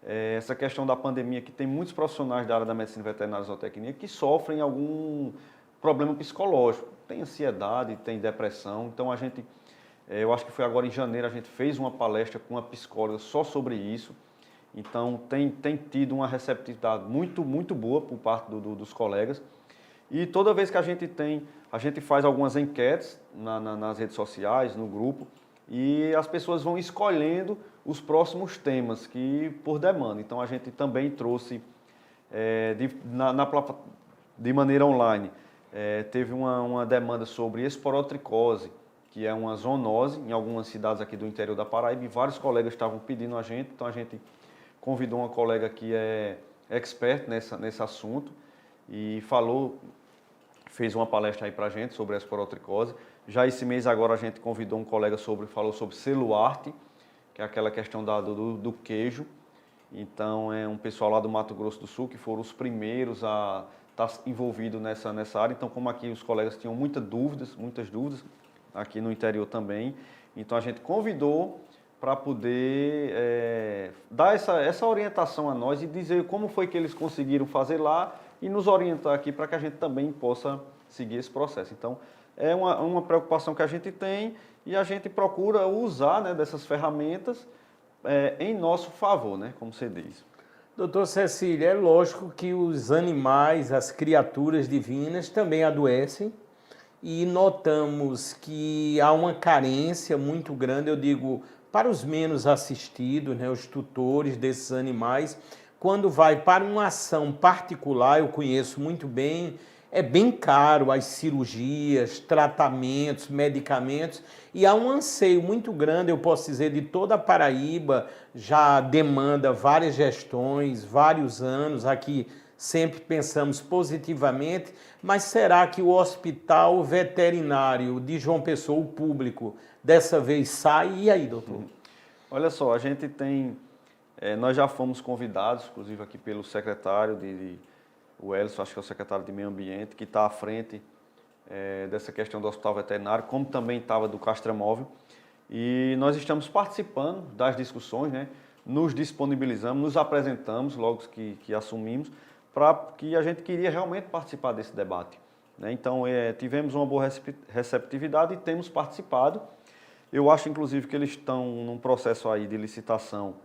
essa questão da pandemia, que tem muitos profissionais da área da medicina veterinária e zootecnia que sofrem algum problema psicológico. Tem ansiedade, tem depressão. Então eu acho que foi agora em janeiro, a gente fez uma palestra com uma psicóloga só sobre isso. Então tem tido uma receptividade muito, muito boa por parte dos colegas. E toda vez que a gente faz algumas enquetes nas redes sociais, no grupo, e as pessoas vão escolhendo os próximos temas que por demanda. Então a gente também trouxe de maneira online, teve uma demanda sobre esporotricose, que é uma zoonose em algumas cidades aqui do interior da Paraíba, e vários colegas estavam pedindo a gente, então a gente convidou uma colega que é expert nesse assunto e fez uma palestra aí pra gente sobre a esporotricose. Já esse mês agora a gente convidou um colega falou sobre celuarte, que é aquela questão do queijo. Então é um pessoal lá do Mato Grosso do Sul que foram os primeiros a estar envolvidos nessa área. Então, como aqui os colegas tinham muitas dúvidas aqui no interior também, então a gente convidou para poder dar essa orientação a nós e dizer como foi que eles conseguiram fazer lá e nos orientar aqui para que a gente também possa seguir esse processo. Então, é uma preocupação que a gente tem e a gente procura usar, né, dessas ferramentas em nosso favor, né, como você diz. Doutor Cecílio, é lógico que os animais, as criaturas divinas também adoecem e notamos que há uma carência muito grande, eu digo, para os menos assistidos, né, os tutores desses animais, quando vai para uma ação particular, eu conheço muito bem, é bem caro as cirurgias, tratamentos, medicamentos, e há um anseio muito grande, eu posso dizer, de toda a Paraíba, já demanda várias gestões, vários anos, aqui sempre pensamos positivamente, mas será que o hospital veterinário de João Pessoa, o público, dessa vez sai? E aí, doutor? Olha só, a gente nós já fomos convidados, inclusive aqui pelo secretário o Elson, acho que é o secretário de Meio Ambiente, que está à frente dessa questão do hospital veterinário, como também estava do Castramóvel. E nós estamos participando das discussões, né? Nos disponibilizamos, nos apresentamos logo que assumimos, para que a gente queria realmente participar desse debate, né? Então, tivemos uma boa receptividade e temos participado. Eu acho, inclusive, que eles estão num processo aí de licitação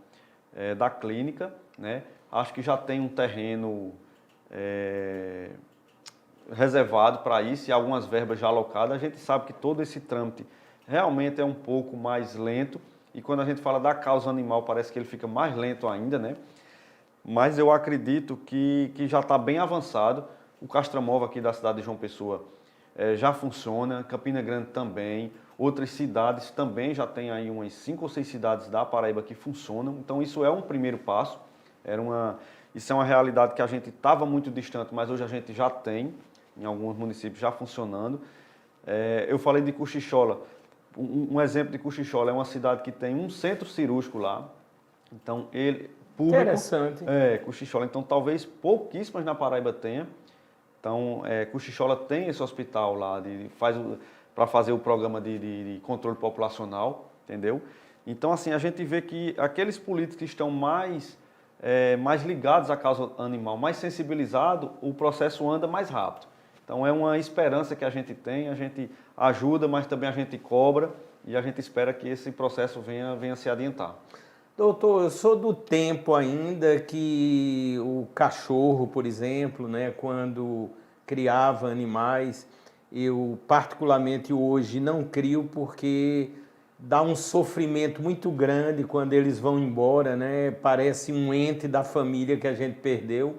da clínica, né? Acho que já tem um terreno reservado para isso e algumas verbas já alocadas. A gente sabe que todo esse trâmite realmente é um pouco mais lento e quando a gente fala da causa animal parece que ele fica mais lento ainda, né? Mas eu acredito que já está bem avançado. O Castramóvel aqui da cidade de João Pessoa já funciona, Campina Grande também, outras cidades também já tem aí umas 5 ou 6 cidades da Paraíba que funcionam. Então isso é um primeiro passo, isso é uma realidade que a gente estava muito distante, mas hoje a gente já tem, em alguns municípios já funcionando. Eu falei de Cochichola, um exemplo de Cochichola é uma cidade que tem um centro cirúrgico lá, então público. Interessante. Cochichola, então talvez pouquíssimas na Paraíba tenha. Então, Cochichola tem esse hospital lá para fazer o programa de controle populacional, entendeu? Então, assim, a gente vê que aqueles políticos que estão mais ligados à causa animal, mais sensibilizados, o processo anda mais rápido. Então, é uma esperança que a gente tem, a gente ajuda, mas também a gente cobra e a gente espera que esse processo venha se adiantar. Doutor, eu sou do tempo ainda que o cachorro, por exemplo, né, quando criava animais, eu particularmente hoje não crio porque dá um sofrimento muito grande quando eles vão embora, né? Parece um ente da família que a gente perdeu.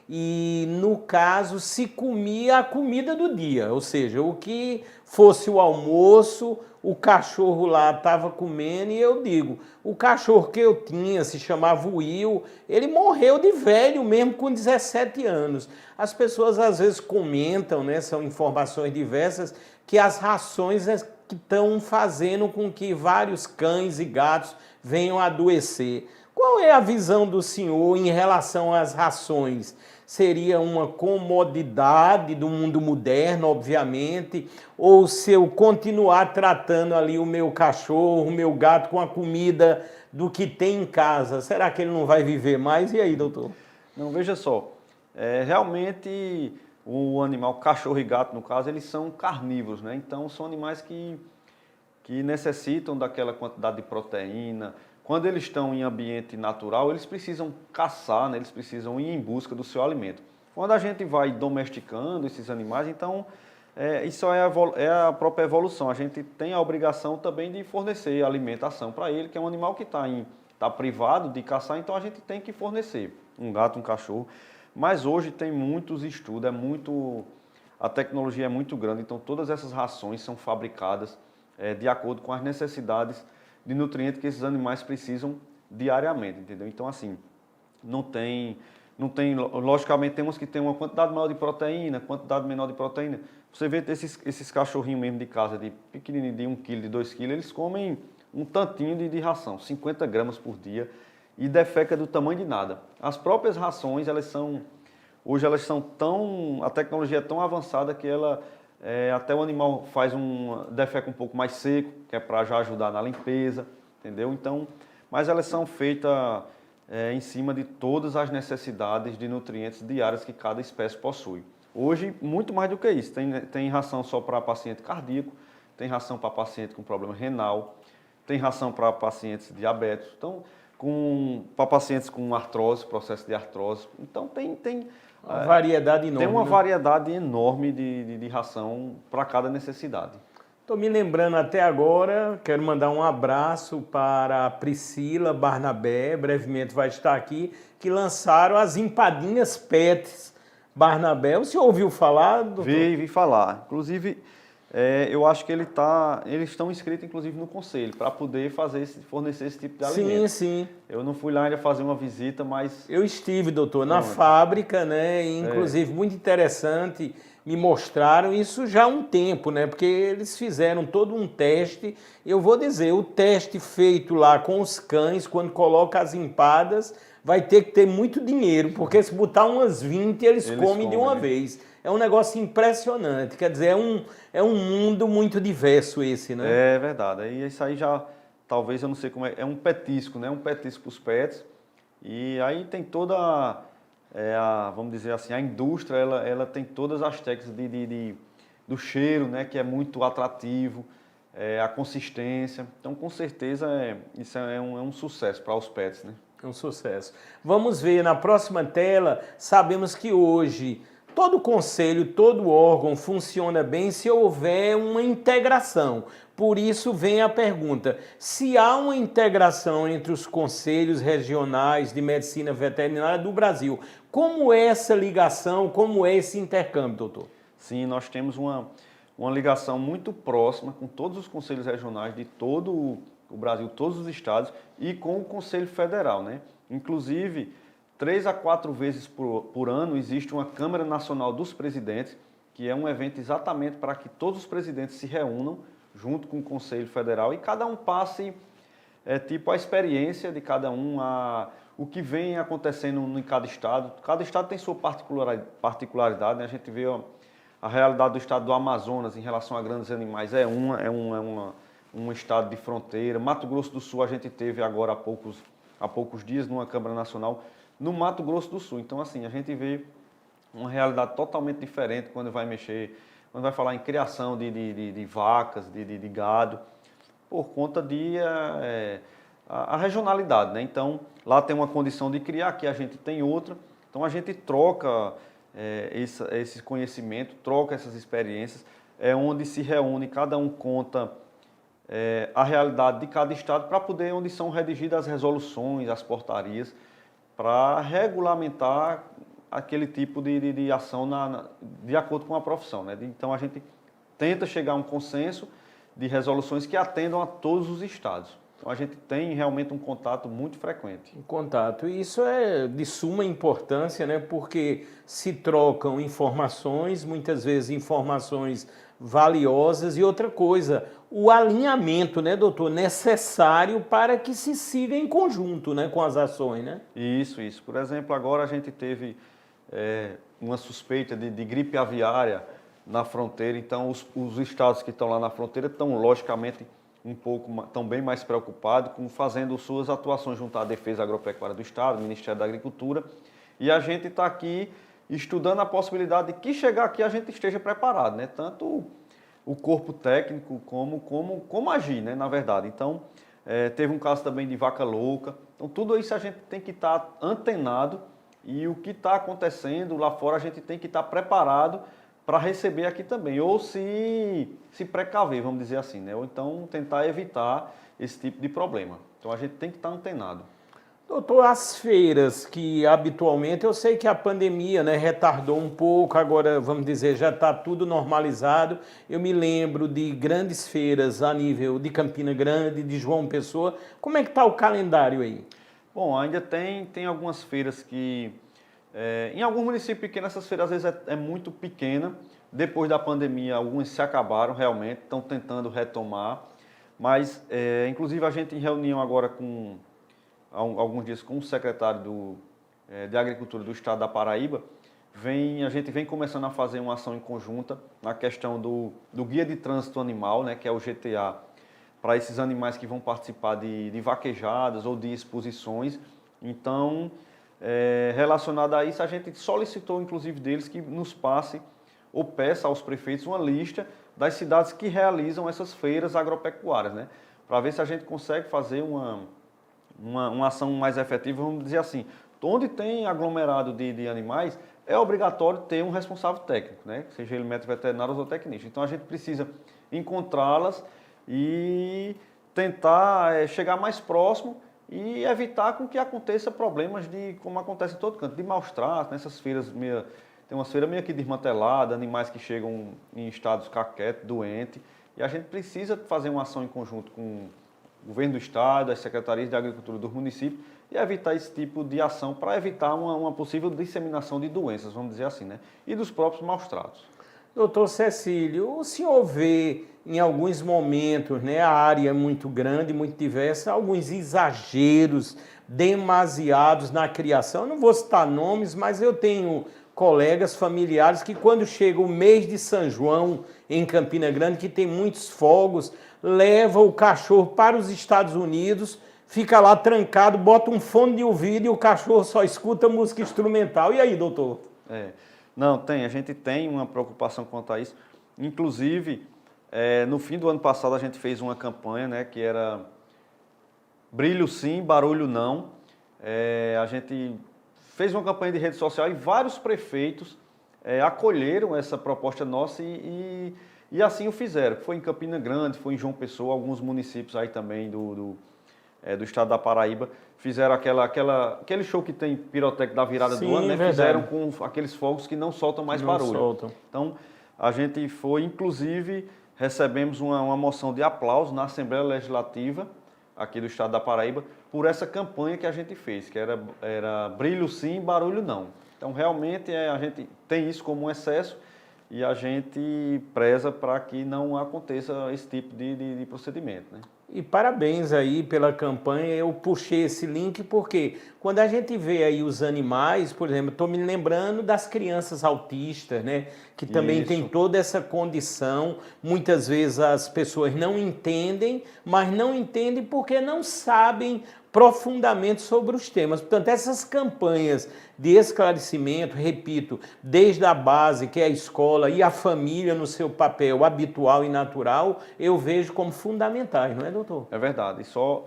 E no caso se comia a comida do dia, ou seja, o que fosse o almoço, o cachorro lá estava comendo e eu digo, o cachorro que eu tinha se chamava Will, ele morreu de velho mesmo com 17 anos. As pessoas às vezes comentam, né, são informações diversas, que as rações que estão fazendo com que vários cães e gatos venham a adoecer. Qual é a visão do senhor em relação às rações? Seria uma comodidade do mundo moderno, obviamente, ou se eu continuar tratando ali o meu cachorro, o meu gato com a comida do que tem em casa, será que ele não vai viver mais? E aí, doutor? Não, veja só, realmente o animal, cachorro e gato no caso, eles são carnívoros, né? Então são animais que necessitam daquela quantidade de proteína. Quando eles estão em ambiente natural, eles precisam caçar, né? Eles precisam ir em busca do seu alimento. Quando a gente vai domesticando esses animais, então isso é a própria evolução. A gente tem a obrigação também de fornecer alimentação para ele, que é um animal que tá privado de caçar, então a gente tem que fornecer um gato, um cachorro. Mas hoje tem muitos estudos, a tecnologia é muito grande, então todas essas rações são fabricadas de acordo com as necessidades de nutrientes que esses animais precisam diariamente, entendeu? Então, assim, logicamente temos que ter uma quantidade maior de proteína, quantidade menor de proteína. Você vê esses cachorrinhos mesmo de casa, de pequenininho, de 1 kg, de 2 kg, eles comem um tantinho de ração, 50 gramas por dia, e defeca do tamanho de nada. As próprias rações, hoje elas são a tecnologia é tão avançada que até o animal defeca um pouco mais seco, que é para já ajudar na limpeza, entendeu? Então, mas elas são feitas em cima de todas as necessidades de nutrientes diárias que cada espécie possui. Hoje, muito mais do que isso, tem ração só para paciente cardíaco, tem ração para paciente com problema renal, tem ração para pacientes diabéticos, então, para pacientes com artrose, processo de artrose. Então, tem uma variedade enorme. Tem uma né? variedade enorme de ração para cada necessidade. Estou me lembrando até agora, quero mandar um abraço para a Priscila Barnabé, brevemente vai estar aqui, que lançaram as empadinhas Pets Barnabé. O senhor ouviu falar, doutor? Vi falar. Inclusive, eu acho que eles estão inscritos, inclusive, no conselho, para poder fornecer esse tipo de alimento. Sim. Eu não fui lá ainda fazer uma visita, mas... Eu estive, doutor, na fábrica, né? Inclusive, muito interessante, me mostraram isso já há um tempo, né? Porque eles fizeram todo um teste. Eu vou dizer, o teste feito lá com os cães, quando coloca as empadas, vai ter que ter muito dinheiro, porque se botar umas 20, eles comem de uma vez. É um negócio impressionante, quer dizer, é um mundo muito diverso esse, né? É verdade, e isso aí já, talvez, eu não sei como é um petisco, né? Um petisco para os pets, e aí tem toda, vamos dizer assim, a indústria, ela tem todas as técnicas do cheiro, né? Que é muito atrativo, a consistência, então com certeza isso é um sucesso para os pets, né? É um sucesso. Vamos ver na próxima tela, sabemos que hoje todo conselho, todo órgão funciona bem se houver uma integração. Por isso vem a pergunta, se há uma integração entre os conselhos regionais de medicina veterinária do Brasil, como é essa ligação, como é esse intercâmbio, doutor? Sim, nós temos uma ligação muito próxima com todos os conselhos regionais de todo o Brasil, todos os estados, e com o Conselho Federal, né? Inclusive, 3 a 4 vezes por ano existe uma Câmara Nacional dos Presidentes, que é um evento exatamente para que todos os presidentes se reúnam junto com o Conselho Federal e cada um passe a experiência de cada um, o que vem acontecendo em cada estado. Cada estado tem sua particularidade, né? A gente vê a realidade do estado do Amazonas em relação a grandes animais, um estado de fronteira. Mato Grosso do Sul a gente teve agora há poucos dias numa Câmara Nacional no Mato Grosso do Sul. Então, assim, a gente vê uma realidade totalmente diferente quando vai falar em criação de vacas, de gado, por conta a regionalidade, né? Então, lá tem uma condição de criar, aqui a gente tem outra. Então, a gente troca esse conhecimento, troca essas experiências, onde se reúne, cada um conta a realidade de cada estado para poder, onde são redigidas as resoluções, as portarias, para regulamentar aquele tipo de ação de acordo com a profissão, né? Então a gente tenta chegar a um consenso de resoluções que atendam a todos os estados. Então a gente tem realmente um contato muito frequente. Um contato. E isso é de suma importância, né? Porque se trocam informações, muitas vezes informações valiosas. E outra coisa, o alinhamento, né, doutor, necessário para que se siga em conjunto, né, com as ações, né? Isso. Por exemplo, agora a gente teve uma suspeita de gripe aviária na fronteira, então os estados que estão lá na fronteira estão, logicamente, estão bem mais preocupados com fazendo suas atuações junto à Defesa Agropecuária do Estado, Ministério da Agricultura, e a gente está aqui estudando a possibilidade de que chegar aqui a gente esteja preparado, né? Tanto o corpo técnico como agir, né? Na verdade. Então, teve um caso também de vaca louca, então tudo isso a gente tem que estar antenado e o que está acontecendo lá fora a gente tem que estar preparado para receber aqui também, ou se precaver, vamos dizer assim, né? Ou então tentar evitar esse tipo de problema. Então a gente tem que estar antenado. Doutor, as feiras que habitualmente, eu sei que a pandemia, né, retardou um pouco, agora, vamos dizer, já está tudo normalizado. Eu me lembro de grandes feiras a nível de Campina Grande, de João Pessoa. Como é que está o calendário aí? Bom, ainda tem algumas feiras que... em alguns municípios pequenos, essas feiras às vezes é muito pequena. Depois da pandemia, algumas se acabaram realmente, estão tentando retomar. Mas, inclusive, a gente em reunião agora há alguns dias com o secretário de Agricultura do Estado da Paraíba, a gente vem começando a fazer uma ação em conjunta na questão do Guia de Trânsito Animal, né, que é o GTA, para esses animais que vão participar de vaquejadas ou de exposições. Então, relacionado a isso, a gente solicitou, inclusive, deles que nos passe ou peça aos prefeitos uma lista das cidades que realizam essas feiras agropecuárias, né? Para ver se a gente consegue fazer uma ação mais efetiva, vamos dizer assim. Onde tem aglomerado de animais, é obrigatório ter um responsável técnico, né? Seja ele médico veterinário ou tecnista. Então a gente precisa encontrá-las e tentar chegar mais próximo e evitar com que aconteça problemas como acontece em todo canto, de maus tratos, nessas feiras tem umas feiras meio que desmanteladas, animais que chegam em estados caquéticos, doentes, e a gente precisa fazer uma ação em conjunto com o governo do estado, as secretarias de agricultura dos municípios, e evitar esse tipo de ação para evitar uma possível disseminação de doenças, vamos dizer assim, né? E dos próprios maus tratos. Doutor Cecílio, o senhor vê em alguns momentos, né, a área é muito grande, muito diversa, alguns exageros demasiados na criação. Eu não vou citar nomes, mas eu tenho colegas familiares que quando chega o mês de São João em Campina Grande, que tem muitos fogos, leva o cachorro para os Estados Unidos, fica lá trancado, bota um fone de ouvido e o cachorro só escuta música instrumental. E aí, doutor? Não, a gente tem uma preocupação quanto a isso. Inclusive, no fim do ano passado a gente fez uma campanha, né, que era brilho sim, barulho não. A gente fez uma campanha de rede social e vários prefeitos acolheram essa proposta nossa e assim o fizeram. Foi em Campina Grande, foi em João Pessoa, alguns municípios aí também do estado da Paraíba, fizeram aquele show que tem pirotécnico da virada do ano, né? Fizeram com aqueles fogos que não soltam mais barulho. Então, a gente foi, inclusive, recebemos uma moção de aplauso na Assembleia Legislativa aqui do estado da Paraíba por essa campanha que a gente fez, que era brilho sim, barulho não. Então, realmente, a gente tem isso como um excesso e a gente preza para que não aconteça esse tipo de procedimento, né? E parabéns aí pela campanha, eu puxei esse link porque quando a gente vê aí os animais, por exemplo, estou me lembrando das crianças autistas, né, que também tem toda essa condição, muitas vezes as pessoas não entendem, mas não entendem porque não sabem profundamente sobre os temas. Portanto, essas campanhas de esclarecimento, repito, desde a base, que é a escola, e a família no seu papel habitual e natural, eu vejo como fundamentais, não é, doutor? É verdade. E só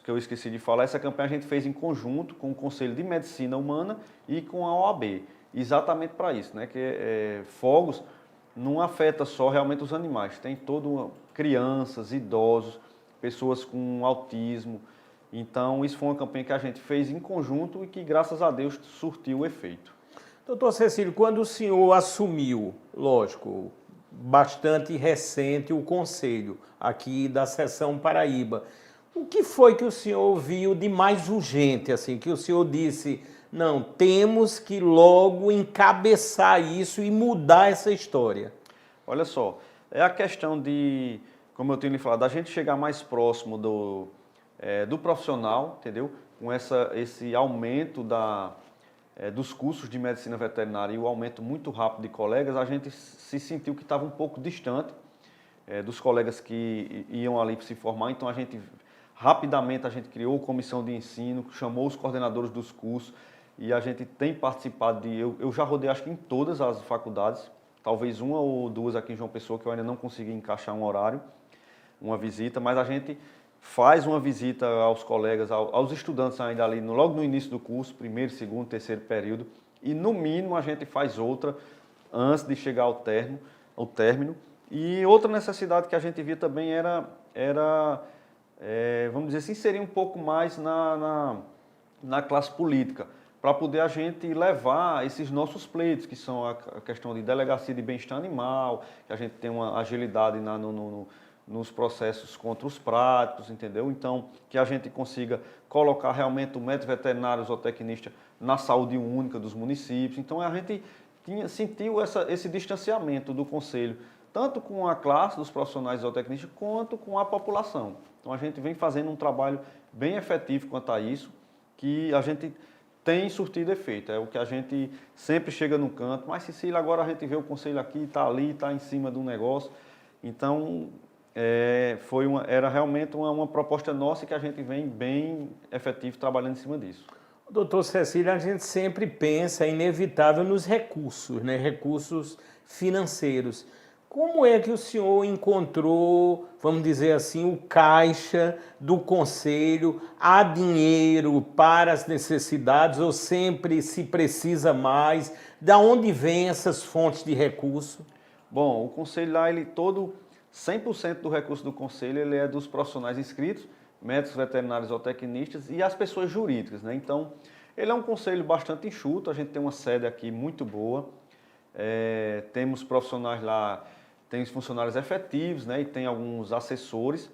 que eu esqueci de falar, essa campanha a gente fez em conjunto com o Conselho de Medicina Humana e com a OAB, exatamente para isso, né? Que fogos não afeta só realmente os animais, tem crianças, idosos, pessoas com autismo. Então, isso foi uma campanha que a gente fez em conjunto e que, graças a Deus, surtiu o efeito. Doutor Cecílio, quando o senhor assumiu, lógico, bastante recente, o conselho aqui da Seção Paraíba, o que foi que o senhor viu de mais urgente, assim, que o senhor disse, não, temos que logo encabeçar isso e mudar essa história? Olha só, É a questão de, como eu tenho lhe falado, da gente chegar mais próximo do profissional, entendeu? Com esse aumento dos cursos de medicina veterinária e o aumento muito rápido de colegas, a gente se sentiu que estava um pouco distante dos colegas que iam ali se formar. Então, rapidamente a gente criou a comissão de ensino, chamou os coordenadores dos cursos e a gente tem participado eu já rodei acho que em todas as faculdades, talvez uma ou duas aqui em João Pessoa, que eu ainda não consegui encaixar um horário, uma visita, mas a gente faz uma visita aos colegas, aos estudantes ainda ali, logo no início do curso, primeiro, segundo, terceiro período, e no mínimo a gente faz outra antes de chegar ao término. E outra necessidade que a gente via também era vamos dizer assim, inserir um pouco mais na classe política, para poder a gente levar esses nossos pleitos, que são a questão de delegacia de bem-estar animal, que a gente tem uma agilidade nos processos contra os práticos, entendeu? Então, que a gente consiga colocar realmente o médico veterinário zootecnista na saúde única dos municípios. Então, a gente sentiu esse distanciamento do conselho, tanto com a classe dos profissionais zootecnistas, quanto com a população. Então, a gente vem fazendo um trabalho bem efetivo quanto a isso, que a gente tem surtido efeito. É o que a gente sempre chega no canto, mas Cecília, agora a gente vê o conselho aqui, está ali, está em cima do negócio. Então, era realmente uma proposta nossa que a gente vem bem efetivo trabalhando em cima disso. Doutor Cecília, a gente sempre pensa, é inevitável, nos recursos, né? Recursos financeiros. Como é que o senhor encontrou, vamos dizer assim, o caixa do conselho? Há dinheiro para as necessidades ou sempre se precisa mais? Da onde vêm essas fontes de recurso? Bom, o conselho lá, 100% do recurso do conselho ele é dos profissionais inscritos, médicos veterinários ou tecnistas e as pessoas jurídicas, né? Então, ele é um conselho bastante enxuto, a gente tem uma sede aqui muito boa, temos profissionais lá, tem os funcionários efetivos, né? E tem alguns assessores,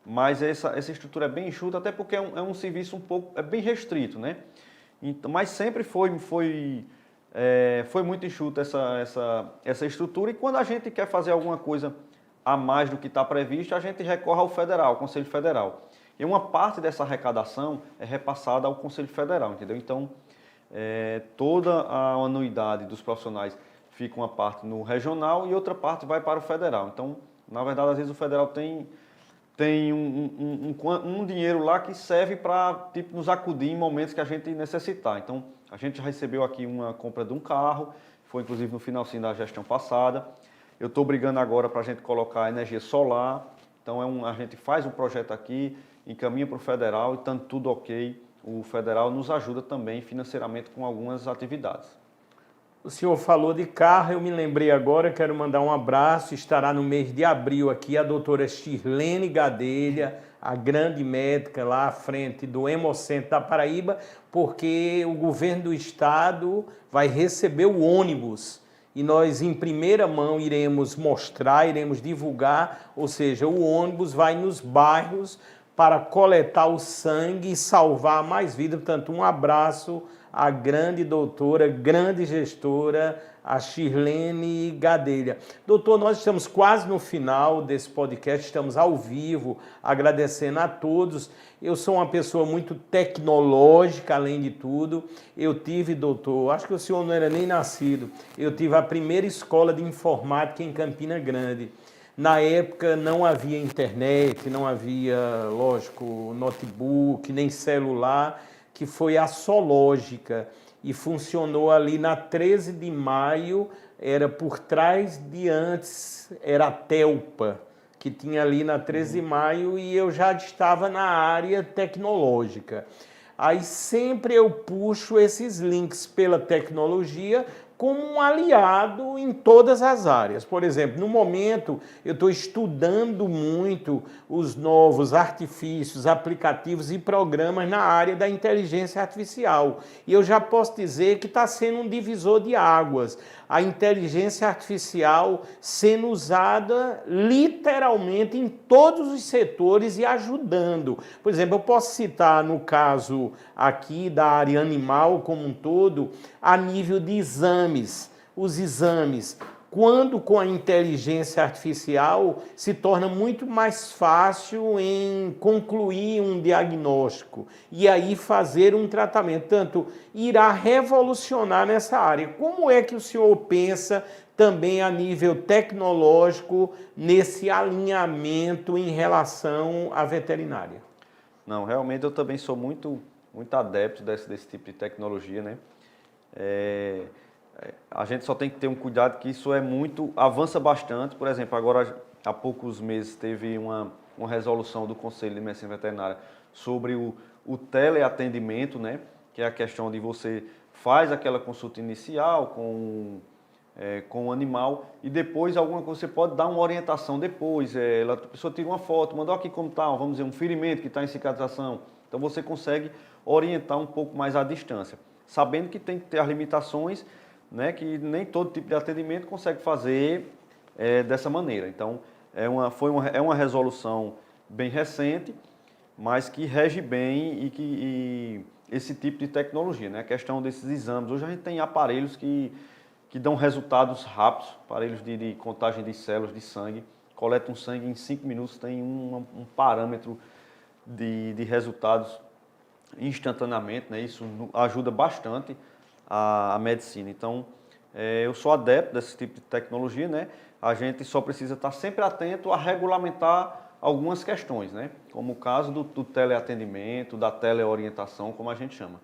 mas essa estrutura é bem enxuta, até porque é um serviço bem restrito, né? Então, mas sempre foi muito enxuta essa estrutura, e quando a gente quer fazer alguma coisa a mais do que está previsto, a gente recorre ao federal, ao Conselho Federal. E uma parte dessa arrecadação é repassada ao Conselho Federal, entendeu? Então, toda a anuidade dos profissionais fica uma parte no regional e outra parte vai para o federal. Então, na verdade, às vezes o federal tem um dinheiro lá que serve para nos acudir em momentos que a gente necessitar. Então, a gente já recebeu aqui uma compra de um carro, foi inclusive no finalzinho da gestão passada. Eu estou brigando agora para a gente colocar energia solar. Então, a gente faz um projeto aqui, encaminha para o federal e estando tudo ok, o federal nos ajuda também financeiramente com algumas atividades. O senhor falou de carro, eu me lembrei agora, quero mandar um abraço, estará no mês de abril aqui a doutora Shirlene Gadelha, a grande médica lá à frente do Hemocentro da Paraíba, porque o governo do estado vai receber o ônibus e nós em primeira mão iremos mostrar, iremos divulgar, ou seja, o ônibus vai nos bairros para coletar o sangue e salvar mais vidas. Portanto, um abraço à grande doutora, grande gestora, a Shirlene Gadelha. Doutor, nós estamos quase no final desse podcast, estamos ao vivo, agradecendo a todos. Eu sou uma pessoa muito tecnológica, além de tudo. Eu tive, doutor, acho que o senhor não era nem nascido, eu tive a primeira escola de informática em Campina Grande. Na época não havia internet, não havia, lógico, notebook, nem celular, que foi a Sológica, e funcionou ali na 13 de maio, era por trás de antes, era a Telpa, que tinha ali na 13 de maio, e eu já estava na área tecnológica. Aí sempre eu puxo esses links pela tecnologia como um aliado em todas as áreas. Por exemplo, no momento eu estou estudando muito os novos artifícios, aplicativos e programas na área da inteligência artificial. E eu já posso dizer que está sendo um divisor de águas. A inteligência artificial sendo usada literalmente em todos os setores e ajudando. Por exemplo, eu posso citar no caso aqui da área animal como um todo, a nível de exames. Os exames, quando com a inteligência artificial se torna muito mais fácil em concluir um diagnóstico e aí fazer um tratamento. Tanto irá revolucionar nessa área. Como é que o senhor pensa também a nível tecnológico nesse alinhamento em relação à veterinária? Não, realmente eu também sou muito adepto desse tipo de tecnologia, né? A gente só tem que ter um cuidado que isso avança bastante. Por exemplo, agora há poucos meses teve uma resolução do Conselho de Medicina Veterinária sobre o teleatendimento, né? Que é a questão de você faz aquela consulta inicial com o animal e depois alguma coisa você pode dar uma orientação depois. A pessoa tira uma foto, mandou aqui como está, vamos dizer, um ferimento que está em cicatrização. Então você consegue orientar um pouco mais à distância, sabendo que tem que ter as limitações, né, que nem todo tipo de atendimento consegue fazer dessa maneira. Então é uma resolução bem recente, mas que rege bem e esse tipo de tecnologia, né? A questão desses exames. Hoje a gente tem aparelhos que dão resultados rápidos, aparelhos de contagem de células de sangue, coletam sangue em 5 minutos, tem um parâmetro de resultados instantaneamente, né? Isso ajuda bastante a medicina. Então, eu sou adepto desse tipo de tecnologia, né? A gente só precisa estar sempre atento a regulamentar algumas questões, né? Como o caso do teleatendimento, da teleorientação, como a gente chama.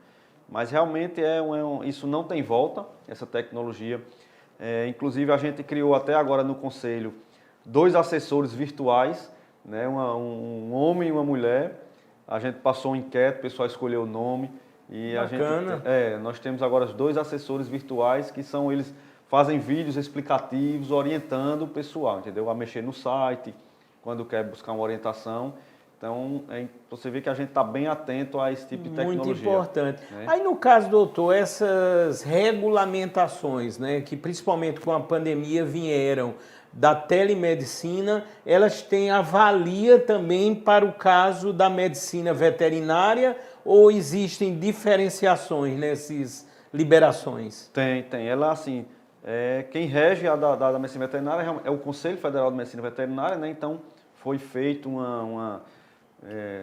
Mas realmente isso não tem volta, essa tecnologia. Inclusive a gente criou até agora no Conselho 2 assessores virtuais, né? Um homem e uma mulher. A gente passou um enquete, o pessoal escolheu o nome. E Bacana. nós temos agora os 2 assessores virtuais que eles fazem vídeos explicativos orientando o pessoal, entendeu? A mexer no site, quando quer buscar uma orientação. Então, você vê que a gente está bem atento a esse tipo de tecnologia. Muito importante. Né? Aí, no caso, doutor, essas regulamentações, né, que principalmente com a pandemia vieram da telemedicina, elas têm a valia também para o caso da medicina veterinária ou existem diferenciações nessas liberações? Tem. Ela, assim, quem rege a da medicina veterinária é o Conselho Federal de Medicina Veterinária, né? Então, foi feito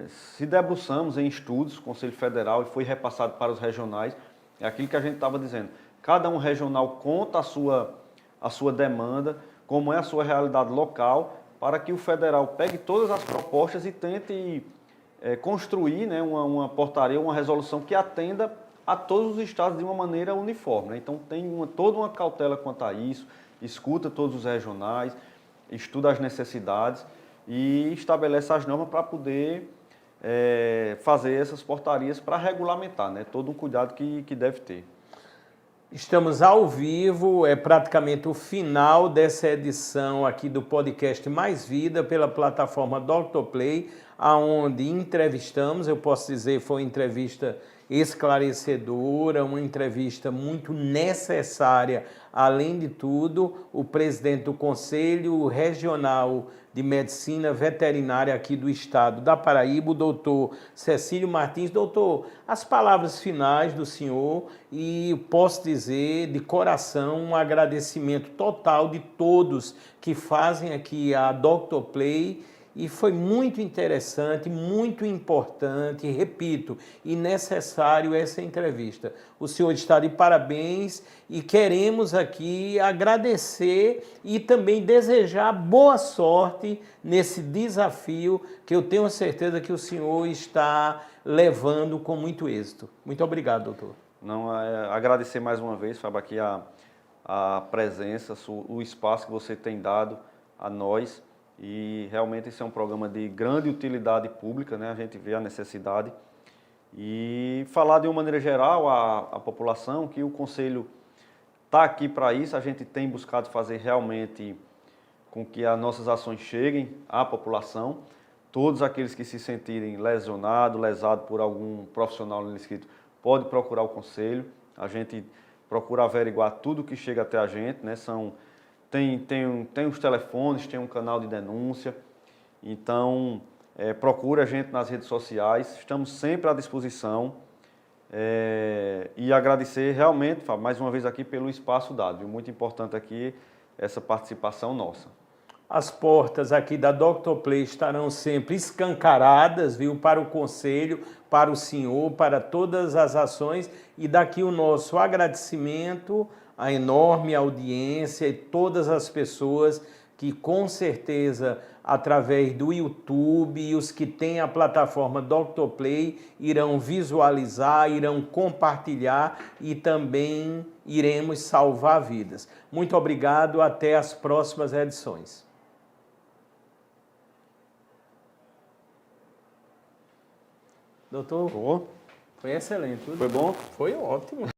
se debruçamos em estudos, o Conselho Federal, e foi repassado para os regionais. É aquilo que a gente estava dizendo. Cada um regional conta a sua demanda, como é a sua realidade local, para que o federal pegue todas as propostas e tente construir, né, uma portaria, uma resolução que atenda a todos os estados de uma maneira uniforme. Né? Então tem toda uma cautela quanto a isso, escuta todos os regionais, estuda as necessidades e estabelece as normas para poder fazer essas portarias para regulamentar, né? Todo um cuidado que deve ter. Estamos ao vivo, é praticamente o final dessa edição aqui do podcast Mais Vida pela plataforma Dr. Play, aonde entrevistamos, eu posso dizer, foi uma entrevista esclarecedora, uma entrevista muito necessária, além de tudo, o presidente do Conselho Regional de Medicina Veterinária aqui do estado da Paraíba, o doutor Cecílio Martins. Doutor, as palavras finais do senhor e posso dizer de coração um agradecimento total de todos que fazem aqui a Dr. Play. E foi muito interessante, muito importante, repito, e necessário essa entrevista. O senhor está de parabéns e queremos aqui agradecer e também desejar boa sorte nesse desafio que eu tenho certeza que o senhor está levando com muito êxito. Muito obrigado, doutor. Não, agradecer mais uma vez, Fábio, aqui a presença, o espaço que você tem dado a nós. E realmente esse é um programa de grande utilidade pública, né? A gente vê a necessidade. E falar de uma maneira geral à população que o Conselho está aqui para isso. A gente tem buscado fazer realmente com que as nossas ações cheguem à população. Todos aqueles que se sentirem lesados por algum profissional inscrito, pode procurar o Conselho. A gente procura averiguar tudo que chega até a gente, né? Tem os telefones, tem um canal de denúncia, então procura a gente nas redes sociais, estamos sempre à disposição e agradecer realmente, Fábio, mais uma vez aqui pelo espaço dado. Muito importante aqui essa participação nossa. As portas aqui da Dr. Play estarão sempre escancaradas, viu, para o conselho, para o senhor, para todas as ações, e daqui o nosso agradecimento à enorme audiência e todas as pessoas que com certeza através do YouTube e os que têm a plataforma Dr. Play irão visualizar, irão compartilhar e também iremos salvar vidas. Muito obrigado, até as próximas edições. Doutor, foi excelente. Tudo. Foi bom? Foi ótimo.